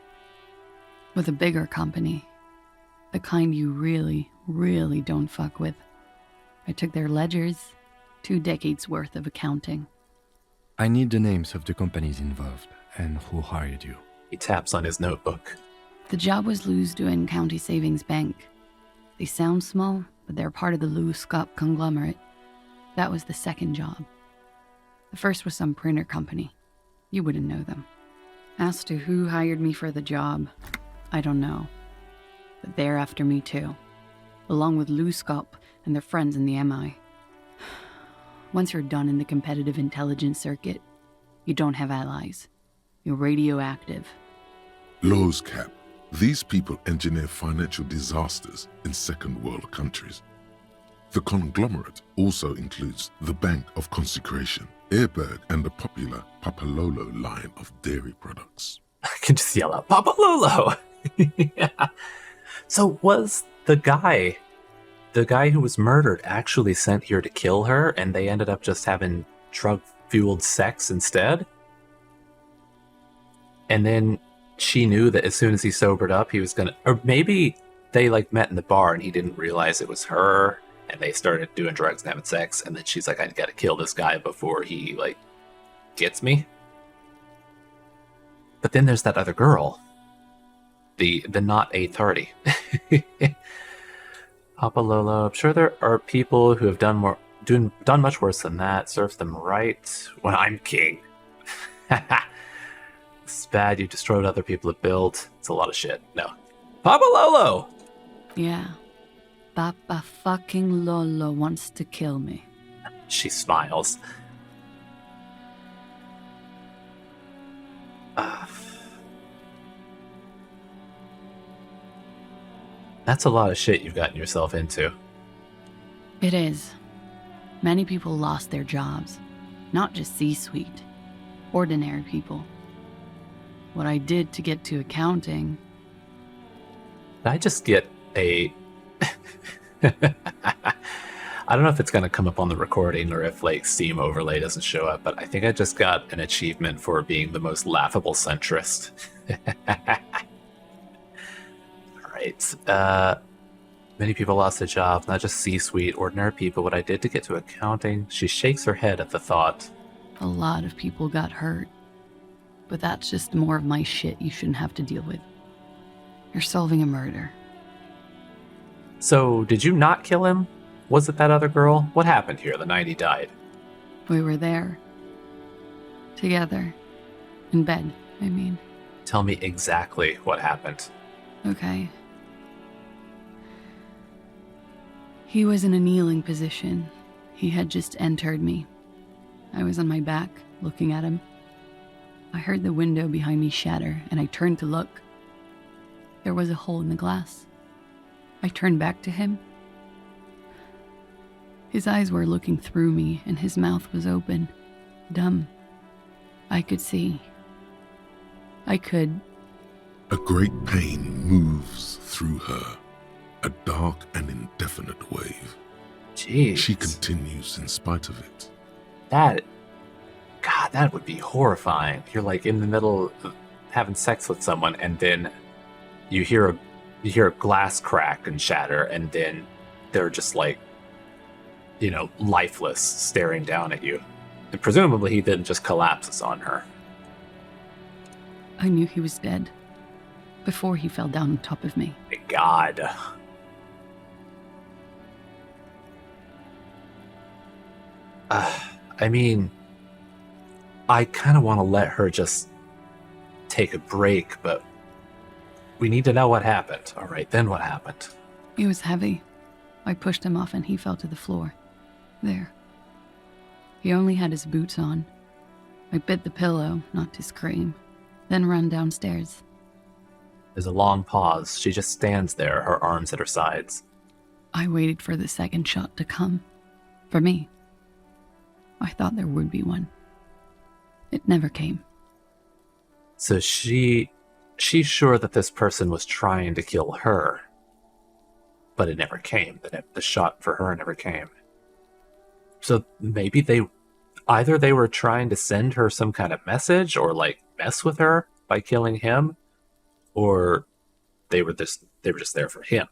With a bigger company. The kind you really, really don't fuck with. I took their ledgers, 2 decades worth of accounting. I need the names of the companies involved and who hired you. He taps on his notebook. The job was Lusduin County Savings Bank. They sound small, but they're part of the Luskop conglomerate. That was the second job. The first was some printer company. You wouldn't know them. As to who hired me for the job, I don't know. But they're after me too, along with Luskop and their friends in the MI. Once you're done in the competitive intelligence circuit, you don't have allies. You're radioactive. Lowe's cap. These people engineer financial disasters in second world countries. The conglomerate also includes the Bank of Consecration, Airberg, and the popular Papalolo line of dairy products. I can just yell out, Papalolo! Yeah. So was the guy who was murdered actually sent here to kill her, and they ended up just having drug-fueled sex instead? And then she knew that as soon as he sobered up, he was gonna... Or maybe they, met in the bar and he didn't realize it was her, and they started doing drugs and having sex, and then she's like, I gotta kill this guy before he, gets me. But then there's that other girl. The not Titus Hardie. Papa Lolo. I'm sure there are people who have done much worse than that. Serves them right when I'm king. It's bad you destroyed other people to build. It's a lot of shit. No. Papa Lolo! Yeah. Papa fucking Lolo wants to kill me. She smiles. That's a lot of shit you've gotten yourself into. It is. Many people lost their jobs. Not just C-suite. Ordinary people. What I did to get to accounting... I just get a... I don't know if it's going to come up on the recording or if Steam overlay doesn't show up, but I think I just got an achievement for being the most laughable centrist. Alright. Many people lost their jobs, not just C-suite, ordinary people. What I did to get to accounting. She shakes her head at the thought. A lot of people got hurt. But that's just more of my shit you shouldn't have to deal with. You're solving a murder. So, did you not kill him? Was it that other girl? What happened here the night he died? We were there. Together. In bed, I mean. Tell me exactly what happened. Okay. He was in a kneeling position. He had just entered me. I was on my back, looking at him. I heard the window behind me shatter, and I turned to look. There was a hole in the glass. I turned back to him. His eyes were looking through me, and his mouth was open. Dumb. I could see. I could. A great pain moves through her, a dark and indefinite wave. Jeez. She continues in spite of it. God, that would be horrifying. You're like in the middle of having sex with someone, and then you hear a glass crack and shatter, and then they're just like, lifeless, staring down at you. And presumably he didn't just collapse on her. I knew he was dead before he fell down on top of me. My God. I mean, I kind of want to let her just take a break, but we need to know what happened. All right, then what happened? He was heavy. I pushed him off and he fell to the floor. There. He only had his boots on. I bit the pillow, not to scream, then ran downstairs. There's a long pause. She just stands there, her arms at her sides. I waited for the second shot to come. For me. I thought there would be one. It never came. So she's sure that this person was trying to kill her, but it never came. The shot for her never came. So maybe either they were trying to send her some kind of message or like mess with her by killing him, or they were just there for him.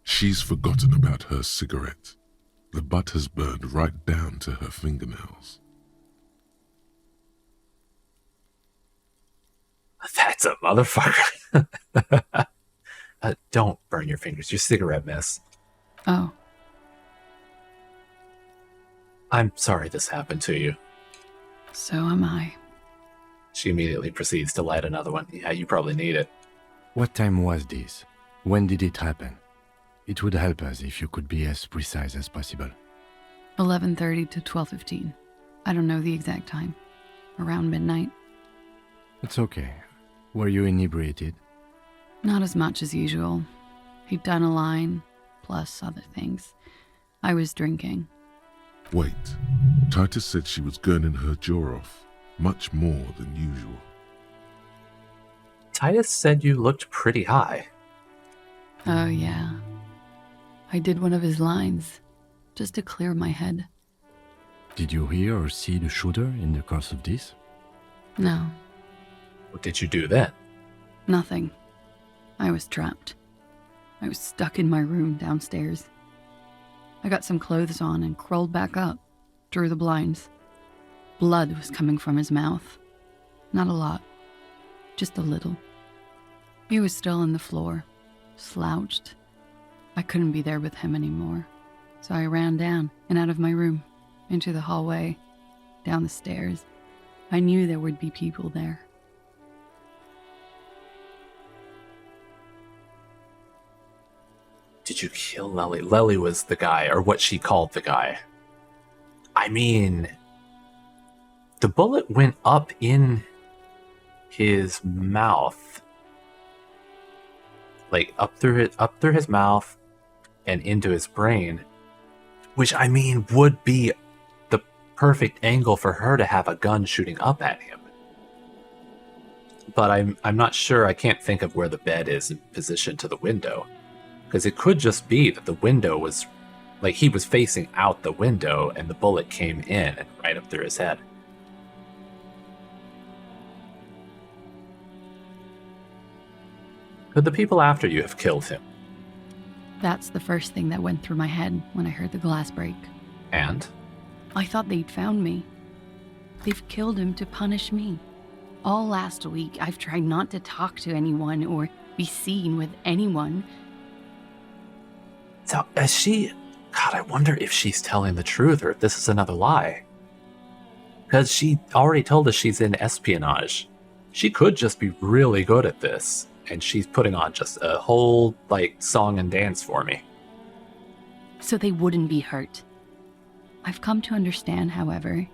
She's forgotten about her cigarette. The butt has burned right down to her fingernails. That's a motherfucker. Don't burn your fingers. Your cigarette, miss. Oh. I'm sorry this happened to you. So am I. She immediately proceeds to light another one. Yeah, you probably need it. What time was this? When did it happen? It would help us if you could be as precise as possible. 11:30 to 12:15. I don't know the exact time. Around midnight. It's okay. Were you inebriated? Not as much as usual. He'd done a line, plus other things. I was drinking. Wait. Titus said she was gurning her jaw off, much more than usual. Titus said you looked pretty high. Oh, yeah. I did one of his lines, just to clear my head. Did you hear or see the shooter in the course of this? No. What did you do then? Nothing. I was trapped. I was stuck in my room downstairs. I got some clothes on and crawled back up, drew the blinds. Blood was coming from his mouth. Not a lot, just a little. He was still on the floor, slouched. I couldn't be there with him anymore, so I ran down and out of my room, into the hallway, down the stairs. I knew there would be people there. Did you kill Lely? Lely was the guy, or what she called the guy. I mean, the bullet went up in his mouth, like up through his mouth and into his brain, which I mean would be the perfect angle for her to have a gun shooting up at him. But I'm not sure. I can't think of where the bed is in position to the window. Because it could just be that the window was, like he was facing out the window and the bullet came in and right up through his head. Could the people after you have killed him? That's the first thing that went through my head when I heard the glass break. And? I thought they'd found me. They've killed him to punish me. All last week, I've tried not to talk to anyone or be seen with anyone. So, is she... God, I wonder if she's telling the truth or if this is another lie. Because she already told us she's in espionage. She could just be really good at this, and she's putting on just a whole, song and dance for me. So they wouldn't be hurt. I've come to understand, however,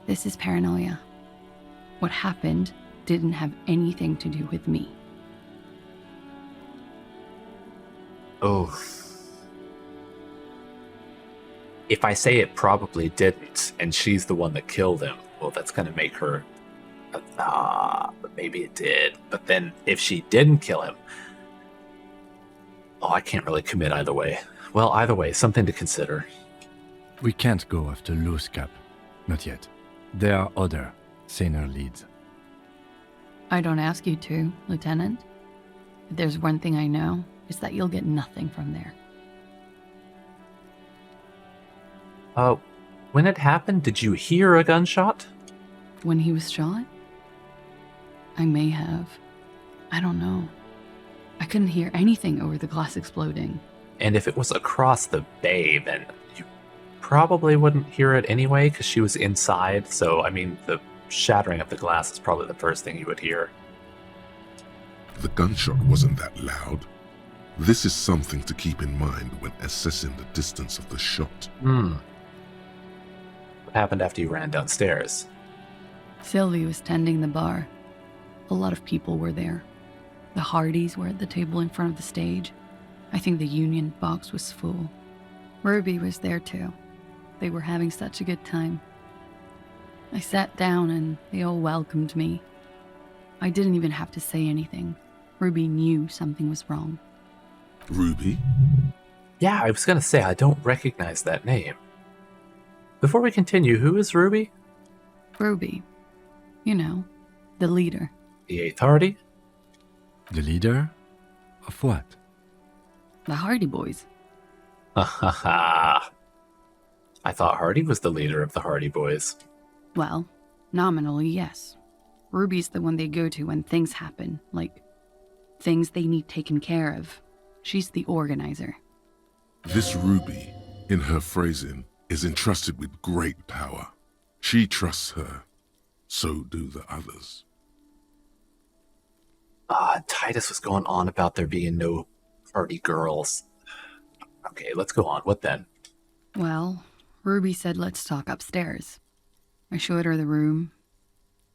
this is paranoia. What happened didn't have anything to do with me. Oh. If I say it probably didn't, and she's the one that killed him, well, that's going to make her... but maybe it did. But then, if she didn't kill him... Oh, I can't really commit either way. Well, either way, something to consider. We can't go after loose cap. Not yet. There are other, saner leads. I don't ask you to, Lieutenant. If there's one thing I know, it's that you'll get nothing from there. When it happened, did you hear a gunshot? When he was shot? I may have. I don't know. I couldn't hear anything over the glass exploding. And if it was across the bay, then you probably wouldn't hear it anyway, because she was inside, so, the shattering of the glass is probably the first thing you would hear. The gunshot wasn't that loud. This is something to keep in mind when assessing the distance of the shot. What happened after you ran downstairs? Sylvie was tending the bar. A lot of people were there. The Hardies were at the table in front of the stage. I think the Union box was full. Ruby was there too. They were having such a good time. I sat down and they all welcomed me. I didn't even have to say anything. Ruby knew something was wrong. Ruby? Yeah, I was going to say, I don't recognize that name. Before we continue, who is Ruby? Ruby. You know, the leader. The 8th Hardie? The leader? Of what? The Hardie boys. Ha ha ha. I thought Hardie was the leader of the Hardie boys. Well, nominally, yes. Ruby's the one they go to when things happen, like things they need taken care of. She's the organizer. This Ruby, in her phrasing, is entrusted with great power. She trusts her. So do the others. Titus was going on about there being no Hardie girls. Okay, let's go on. What then? Well, Ruby said let's talk upstairs. I showed her the room.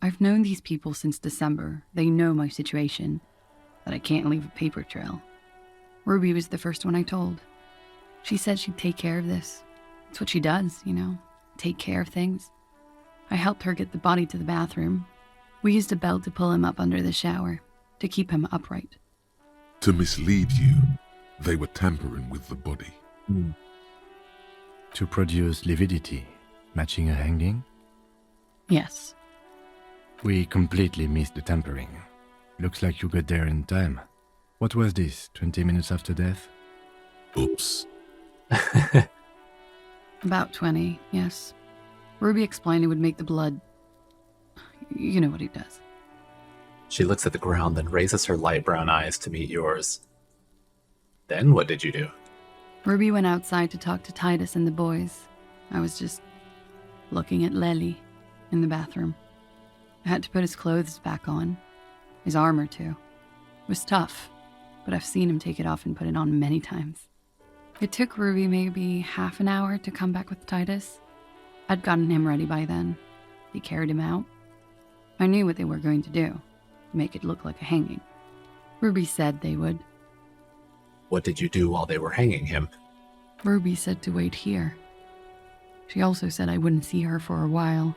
I've known these people since December. They know my situation, that I can't leave a paper trail. Ruby was the first one I told. She said she'd take care of this. It's what she does, take care of things. I helped her get the body to the bathroom. We used a belt to pull him up under the shower, to keep him upright. To mislead you, they were tampering with the body. To produce lividity, matching a hanging? Yes. We completely missed the tampering. Looks like you got there in time. What was this, 20 minutes after death? Oops. About 20, yes. Ruby explained it would make the blood... You know what he does. She looks at the ground, then raises her light brown eyes to meet yours. Then what did you do? Ruby went outside to talk to Titus and the boys. I was just looking at Lely in the bathroom. I had to put his clothes back on. His armor, too. It was tough, but I've seen him take it off and put it on many times. It took Ruby maybe half an hour to come back with Titus. I'd gotten him ready by then. They carried him out. I knew what they were going to do, make it look like a hanging. Ruby said they would. What did you do while they were hanging him? Ruby said to wait here. She also said I wouldn't see her for a while,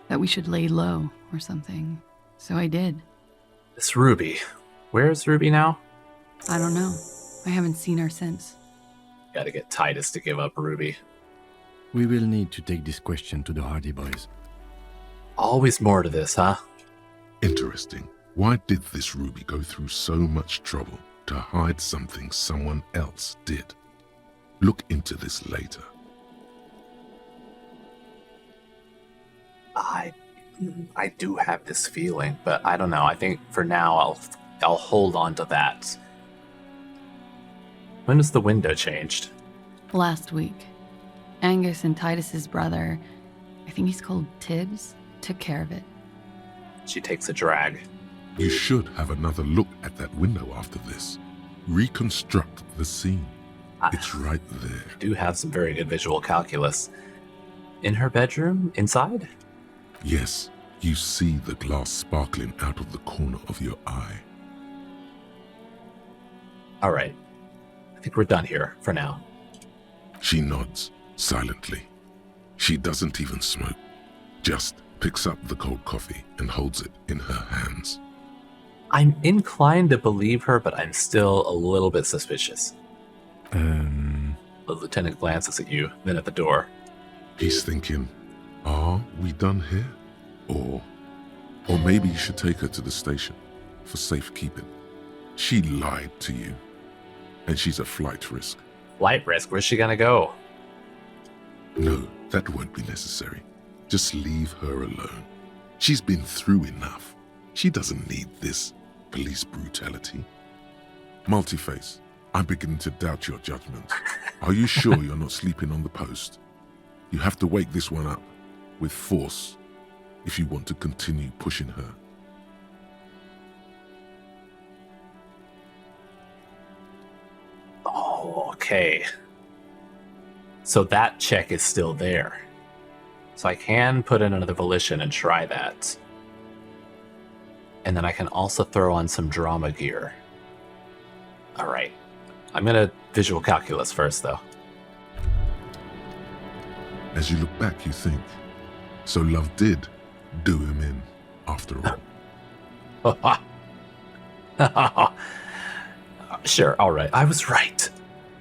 that we should lay low or something. So I did. This Ruby. Where's Ruby now? I don't know. I haven't seen her since. Gotta get Titus to give up Ruby. We will need to take this question to the Hardie boys. Always more to this, huh? Interesting. Why did this Ruby go through so much trouble to hide something someone else did? Look into this later. I do have this feeling, but I don't know. I think for now I'll hold on to that. When was the window changed? Last week. Angus and Titus's brother, I think he's called Tibbs, took care of it. She takes a drag. You should have another look at that window after this. Reconstruct the scene. It's right there. I do have some very good visual calculus. In her bedroom? Inside? Yes, you see the glass sparkling out of the corner of your eye. All right. I think we're done here for now. She nods silently. She doesn't even smoke. Just picks up the cold coffee and holds it in her hands. I'm inclined to believe her, but I'm still a little bit suspicious. The lieutenant glances at you, then at the door. He's thinking, are we done here? Or maybe you should take her to the station for safekeeping. She lied to you, and she's a flight risk. Flight risk? Where's she gonna go? No, that won't be necessary. Just leave her alone. She's been through enough. She doesn't need this police brutality. Multiface, I'm beginning to doubt your judgment. Are you sure you're not sleeping on the post? You have to wake this one up with force if you want to continue pushing her. Oh, okay. So that check is still there. So I can put in another volition and try that. And then I can also throw on some drama gear. All right. I'm going to visual calculus first, though. As you look back, you think, so love did do him in, after all. Sure, all right. I was right.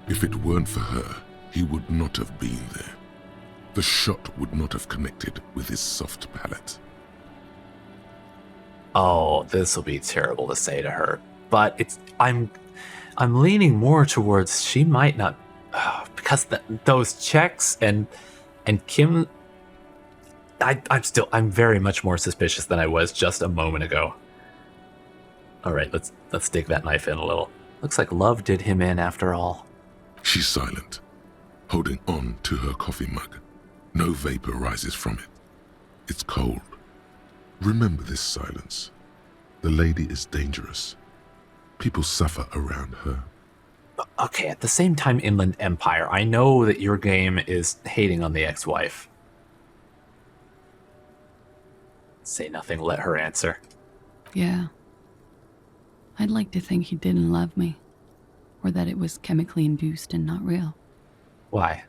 If it weren't for her, he would not have been there. The shot would not have connected with his soft palate. Oh, this will be terrible to say to her, but I'm leaning more towards she might not, because those checks and Kim. I'm very much more suspicious than I was just a moment ago. All right, let's dig that knife in a little. Looks like love did him in after all. She's silent, holding on to her coffee mug. No vapor rises from it. It's cold. Remember this silence. The lady is dangerous. People suffer around her. Okay, at the same time, Inland Empire, I know that your game is hating on the ex-wife. Say nothing, let her answer. Yeah. I'd like to think he didn't love me. Or that it was chemically induced and not real. Why?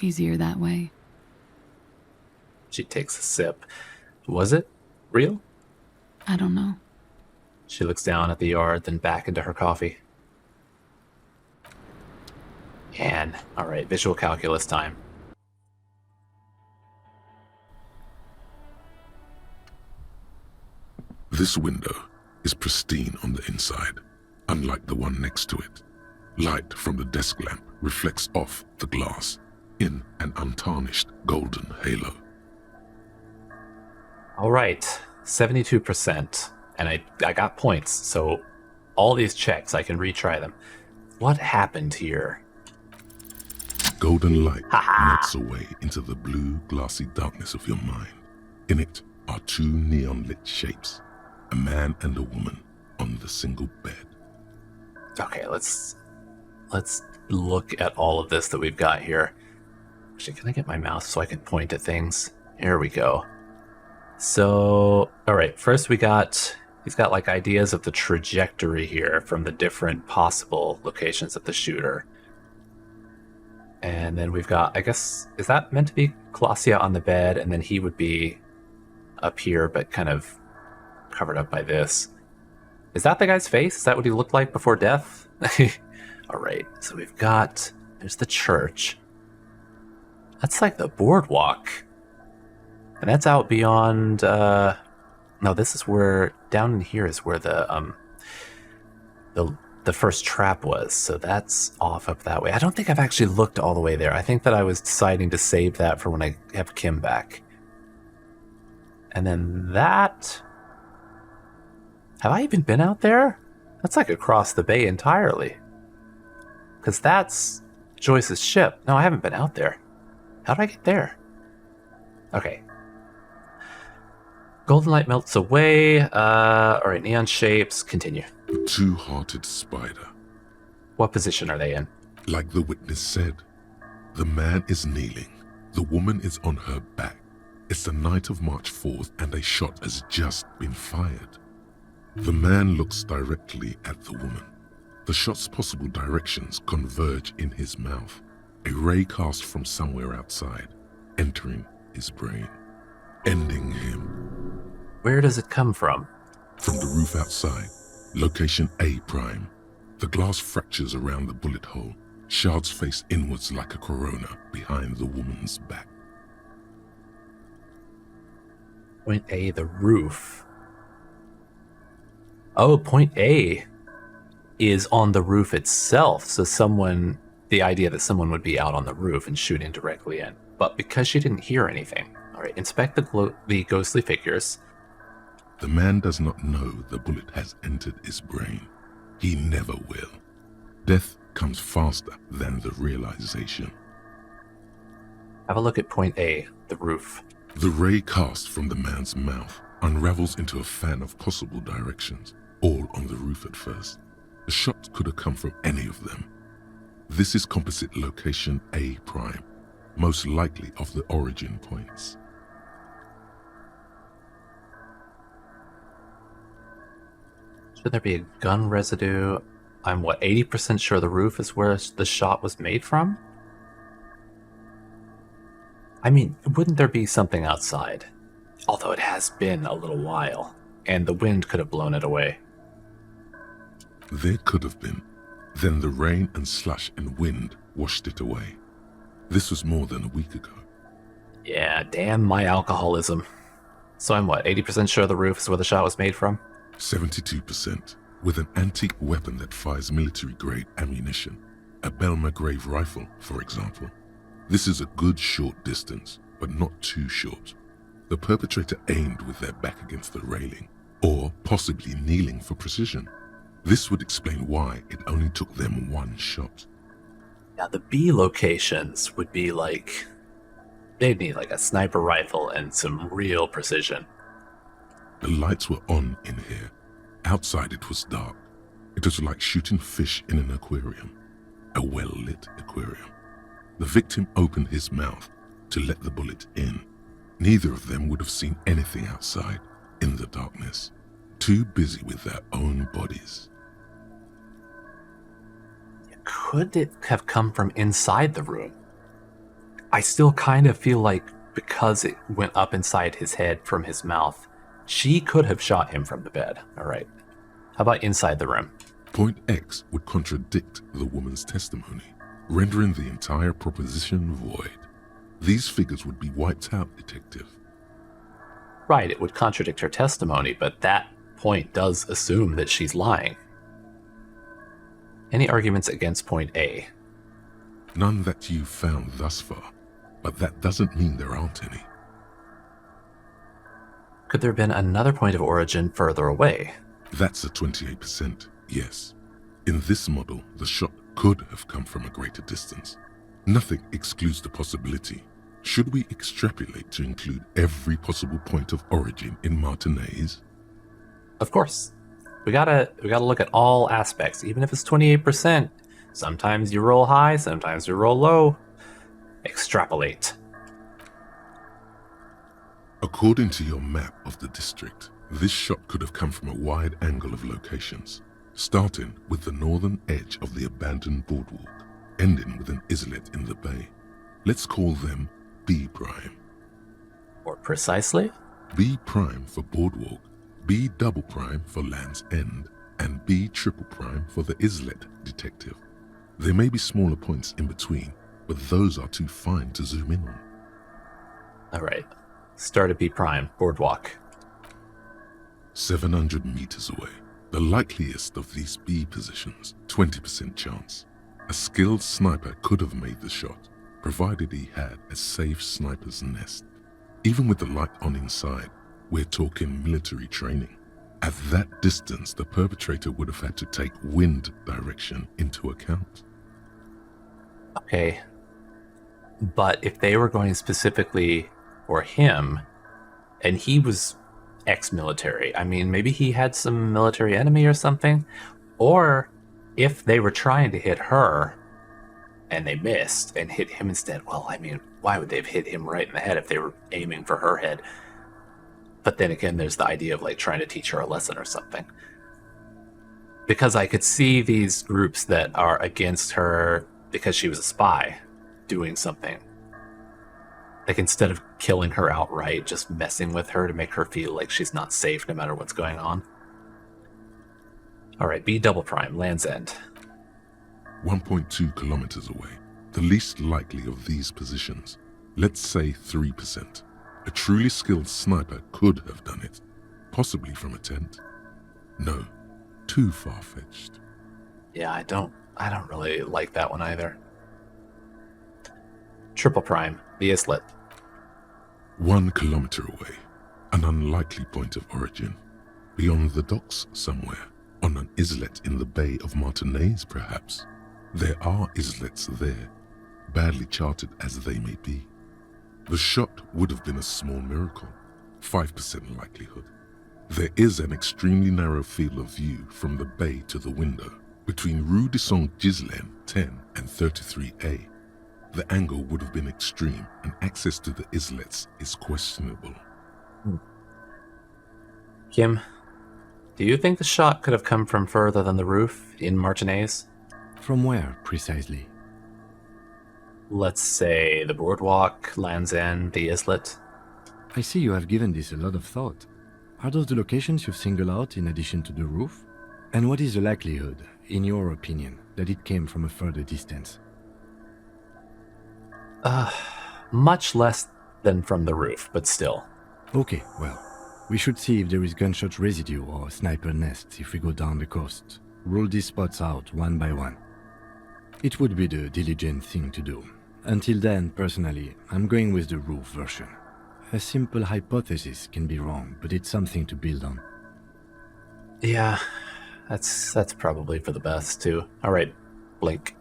Easier that way. She takes a sip. Was it real? I don't know. She looks down at the yard, then back into her coffee. And, alright, visual calculus time. This window is pristine on the inside, unlike the one next to it. Light from the desk lamp reflects off the glass in an untarnished golden halo. Alright, 72%. And I got points, so all these checks, I can retry them. What happened here? Golden light melts away into the blue, glassy darkness of your mind. In it are two neon-lit shapes, a man and a woman on the single bed. Okay, let's look at all of this that we've got here. Actually, can I get my mouse so I can point at things? Here we go. So, all right, first he's got like ideas of the trajectory here from the different possible locations of the shooter. And then we've got, I guess, is that meant to be Colossia on the bed? And then he would be up here, but kind of covered up by this. Is that the guy's face? Is that what he looked like before death? All right, so there's the church. That's like the boardwalk. And that's out beyond, no, this is where, down in here is where the first trap was. So that's off up that way. I don't think I've actually looked all the way there. I think that I was deciding to save that for when I have Kim back. And then that... Have I even been out there? That's like across the bay entirely. Because that's Joyce's ship. No, I haven't been out there. How did I get there? Okay. Golden light melts away. Alright, neon shapes. Continue. A two-hearted spider. What position are they in? Like the witness said, the man is kneeling. The woman is on her back. It's the night of March 4th and a shot has just been fired. The man looks directly at the woman. The shot's possible directions converge in his mouth. A ray cast from somewhere outside, entering his brain, ending him. Where does it come from? From the roof outside, location A prime. The glass fractures around the bullet hole. Shards face inwards like a corona behind the woman's back. Point A, the roof. Oh, point A is on the roof itself. So the idea that someone would be out on the roof and shooting directly in. But because she didn't hear anything. All right, inspect the ghostly figures. The man does not know the bullet has entered his brain. He never will. Death comes faster than the realization. Have a look at point A, the roof. The ray cast from the man's mouth unravels into a fan of possible directions, all on the roof at first. The shot could have come from any of them. This is composite location A prime, most likely of the origin points. Should there be a gun residue? I'm 80% sure the roof is where the shot was made from? I mean, wouldn't there be something outside? Although it has been a little while, and the wind could have blown it away. There could have been. Then the rain and slush and wind washed it away. This was more than a week ago. Yeah, damn my alcoholism. So I'm 80% sure the roof is where the shot was made from? 72%, with an antique weapon that fires military-grade ammunition. A Belma-grave rifle, for example. This is a good short distance, but not too short. The perpetrator aimed with their back against the railing, or possibly kneeling for precision. This would explain why it only took them one shot. Now the B locations would be like... They'd need like a sniper rifle and some real precision. The lights were on in here. Outside it was dark. It was like shooting fish in an aquarium. A well-lit aquarium. The victim opened his mouth to let the bullet in. Neither of them would have seen anything outside, in the darkness. Too busy with their own bodies. Could it have come from inside the room? I still kind of feel like because it went up inside his head from his mouth, she could have shot him from the bed. All right. How about inside the room? Point X would contradict the woman's testimony, rendering the entire proposition void. These figures would be wiped out, Detective. Right, it would contradict her testimony, but that point does assume that she's lying. Any arguments against point A? None that you've found thus far, but that doesn't mean there aren't any. Could there have been another point of origin further away? That's a 28%, yes. In this model, the shot could have come from a greater distance. Nothing excludes the possibility. Should we extrapolate to include every possible point of origin in Martinez? Of course. We gotta look at all aspects, even if it's 28%. Sometimes you roll high, sometimes you roll low. Extrapolate. According to your map of the district, this shot could have come from a wide angle of locations, starting with the northern edge of the abandoned boardwalk, ending with an islet in the bay. Let's call them B prime. More precisely? B prime for boardwalk, B double prime for Land's End, and B triple prime for the islet, Detective. There may be smaller points in between, but those are too fine to zoom in on. Alright. Start at B prime, boardwalk. 700 meters away. The likeliest of these B positions, 20% chance. A skilled sniper could have made the shot, provided he had a safe sniper's nest. Even with the light on inside, We're talking military training. At that distance, the perpetrator would have had to take wind direction into account. Okay. But if they were going specifically for him, and he was ex-military, I mean, maybe he had some military enemy or something. Or if they were trying to hit her and they missed and hit him instead, well, I mean, why would they have hit him right in the head if they were aiming for her head? But then again, there's the idea of like trying to teach her a lesson or something. Because I could see these groups that are against her because she was a spy doing something. Like instead of killing her outright, just messing with her to make her feel like she's not safe no matter what's going on. All right, B double prime, Land's End. 1.2 kilometers away, the least likely of these positions. Let's say 3%. A truly skilled sniper could have done it, possibly from a tent. No, too far-fetched. Yeah, I don't really like that one either. Triple prime, the islet. 1 kilometer away, an unlikely point of origin. Beyond the docks somewhere, on an islet in the Bay of Martinez perhaps. There are islets there, badly charted as they may be. The shot would have been a small miracle, 5% likelihood. There is an extremely narrow field of view from the bay to the window, between Rue de Saint-Ghislain 10 and 33A. The angle would have been extreme, and access to the islets is questionable. Kim, do you think the shot could have come from further than the roof in Martinez? From where, precisely? Let's say the boardwalk, Land's End, the islet. I see you have given this a lot of thought. Are those the locations you've singled out in addition to the roof? And what is the likelihood, in your opinion, that it came from a further distance? Much less than from the roof, but still. Okay, well, we should see if there is gunshot residue or sniper nests if we go down the coast. Rule these spots out one by one. It would be the diligent thing to do. Until then, personally, I'm going with the roof version. A simple hypothesis can be wrong, but it's something to build on. Yeah, that's probably for the best, too. All right, blink.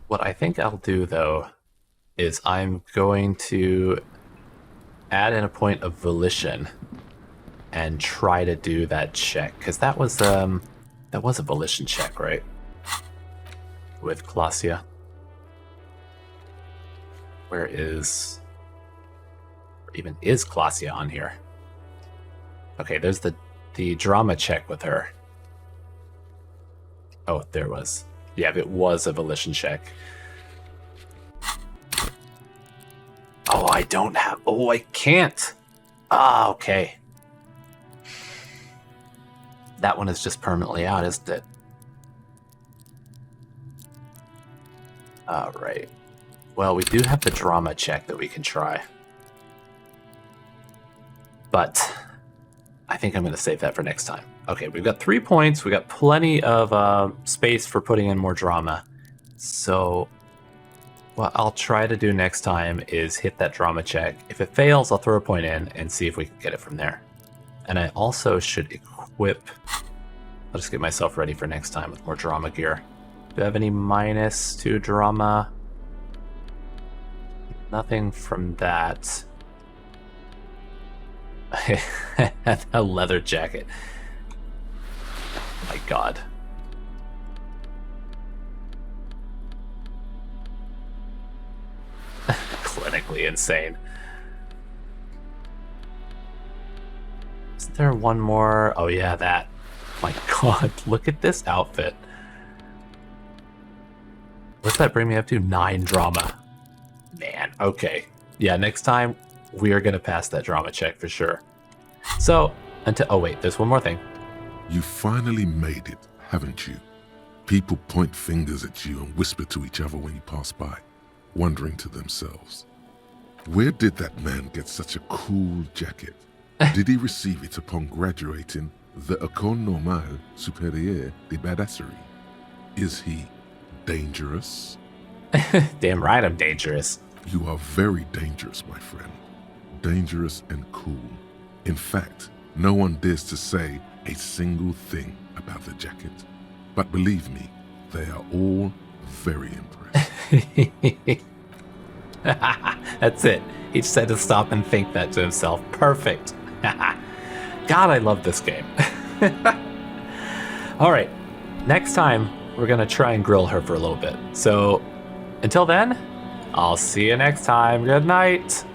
What I think I'll do, though, is I'm going to add in a point of volition and try to do that check, because that was a volition check, right? With Clausia. Where is... or even is Clausia on here? Okay, there's the drama check with her. Oh, there it was. Yeah, it was a volition check. Oh, I don't have... oh, I can't! Ah, okay. That one is just permanently out, isn't it? Alright. Well, we do have the drama check that we can try. But I think I'm going to save that for next time. Okay, we've got 3 points. We got plenty of space for putting in more drama. So what I'll try to do next time is hit that drama check. If it fails, I'll throw a point in and see if we can get it from there. And I also should equip... I'll just get myself ready for next time with more drama gear. Do I have any -2 drama? Nothing from that. A leather jacket. My god. Clinically insane. Isn't there one more? Oh yeah, that. My god, look at this outfit. What's that bring me up to? 9 drama. Man, okay. Yeah, next time we are going to pass that drama check for sure. So, until... oh wait, there's one more thing. You finally made it, haven't you? People point fingers at you and whisper to each other when you pass by, wondering to themselves, where did that man get such a cool jacket? Did he receive it upon graduating the École Normale Supérieure de Badasserie? Is he dangerous? Damn right I'm dangerous. You are very dangerous, my friend. Dangerous and cool. In fact, no one dares to say a single thing about the jacket. But believe me, they are all very impressed. That's it. He just had to stop and think that to himself. Perfect. God, I love this game. All right. Next time, we're going to try and grill her for a little bit. So until then, I'll see you next time. Good night.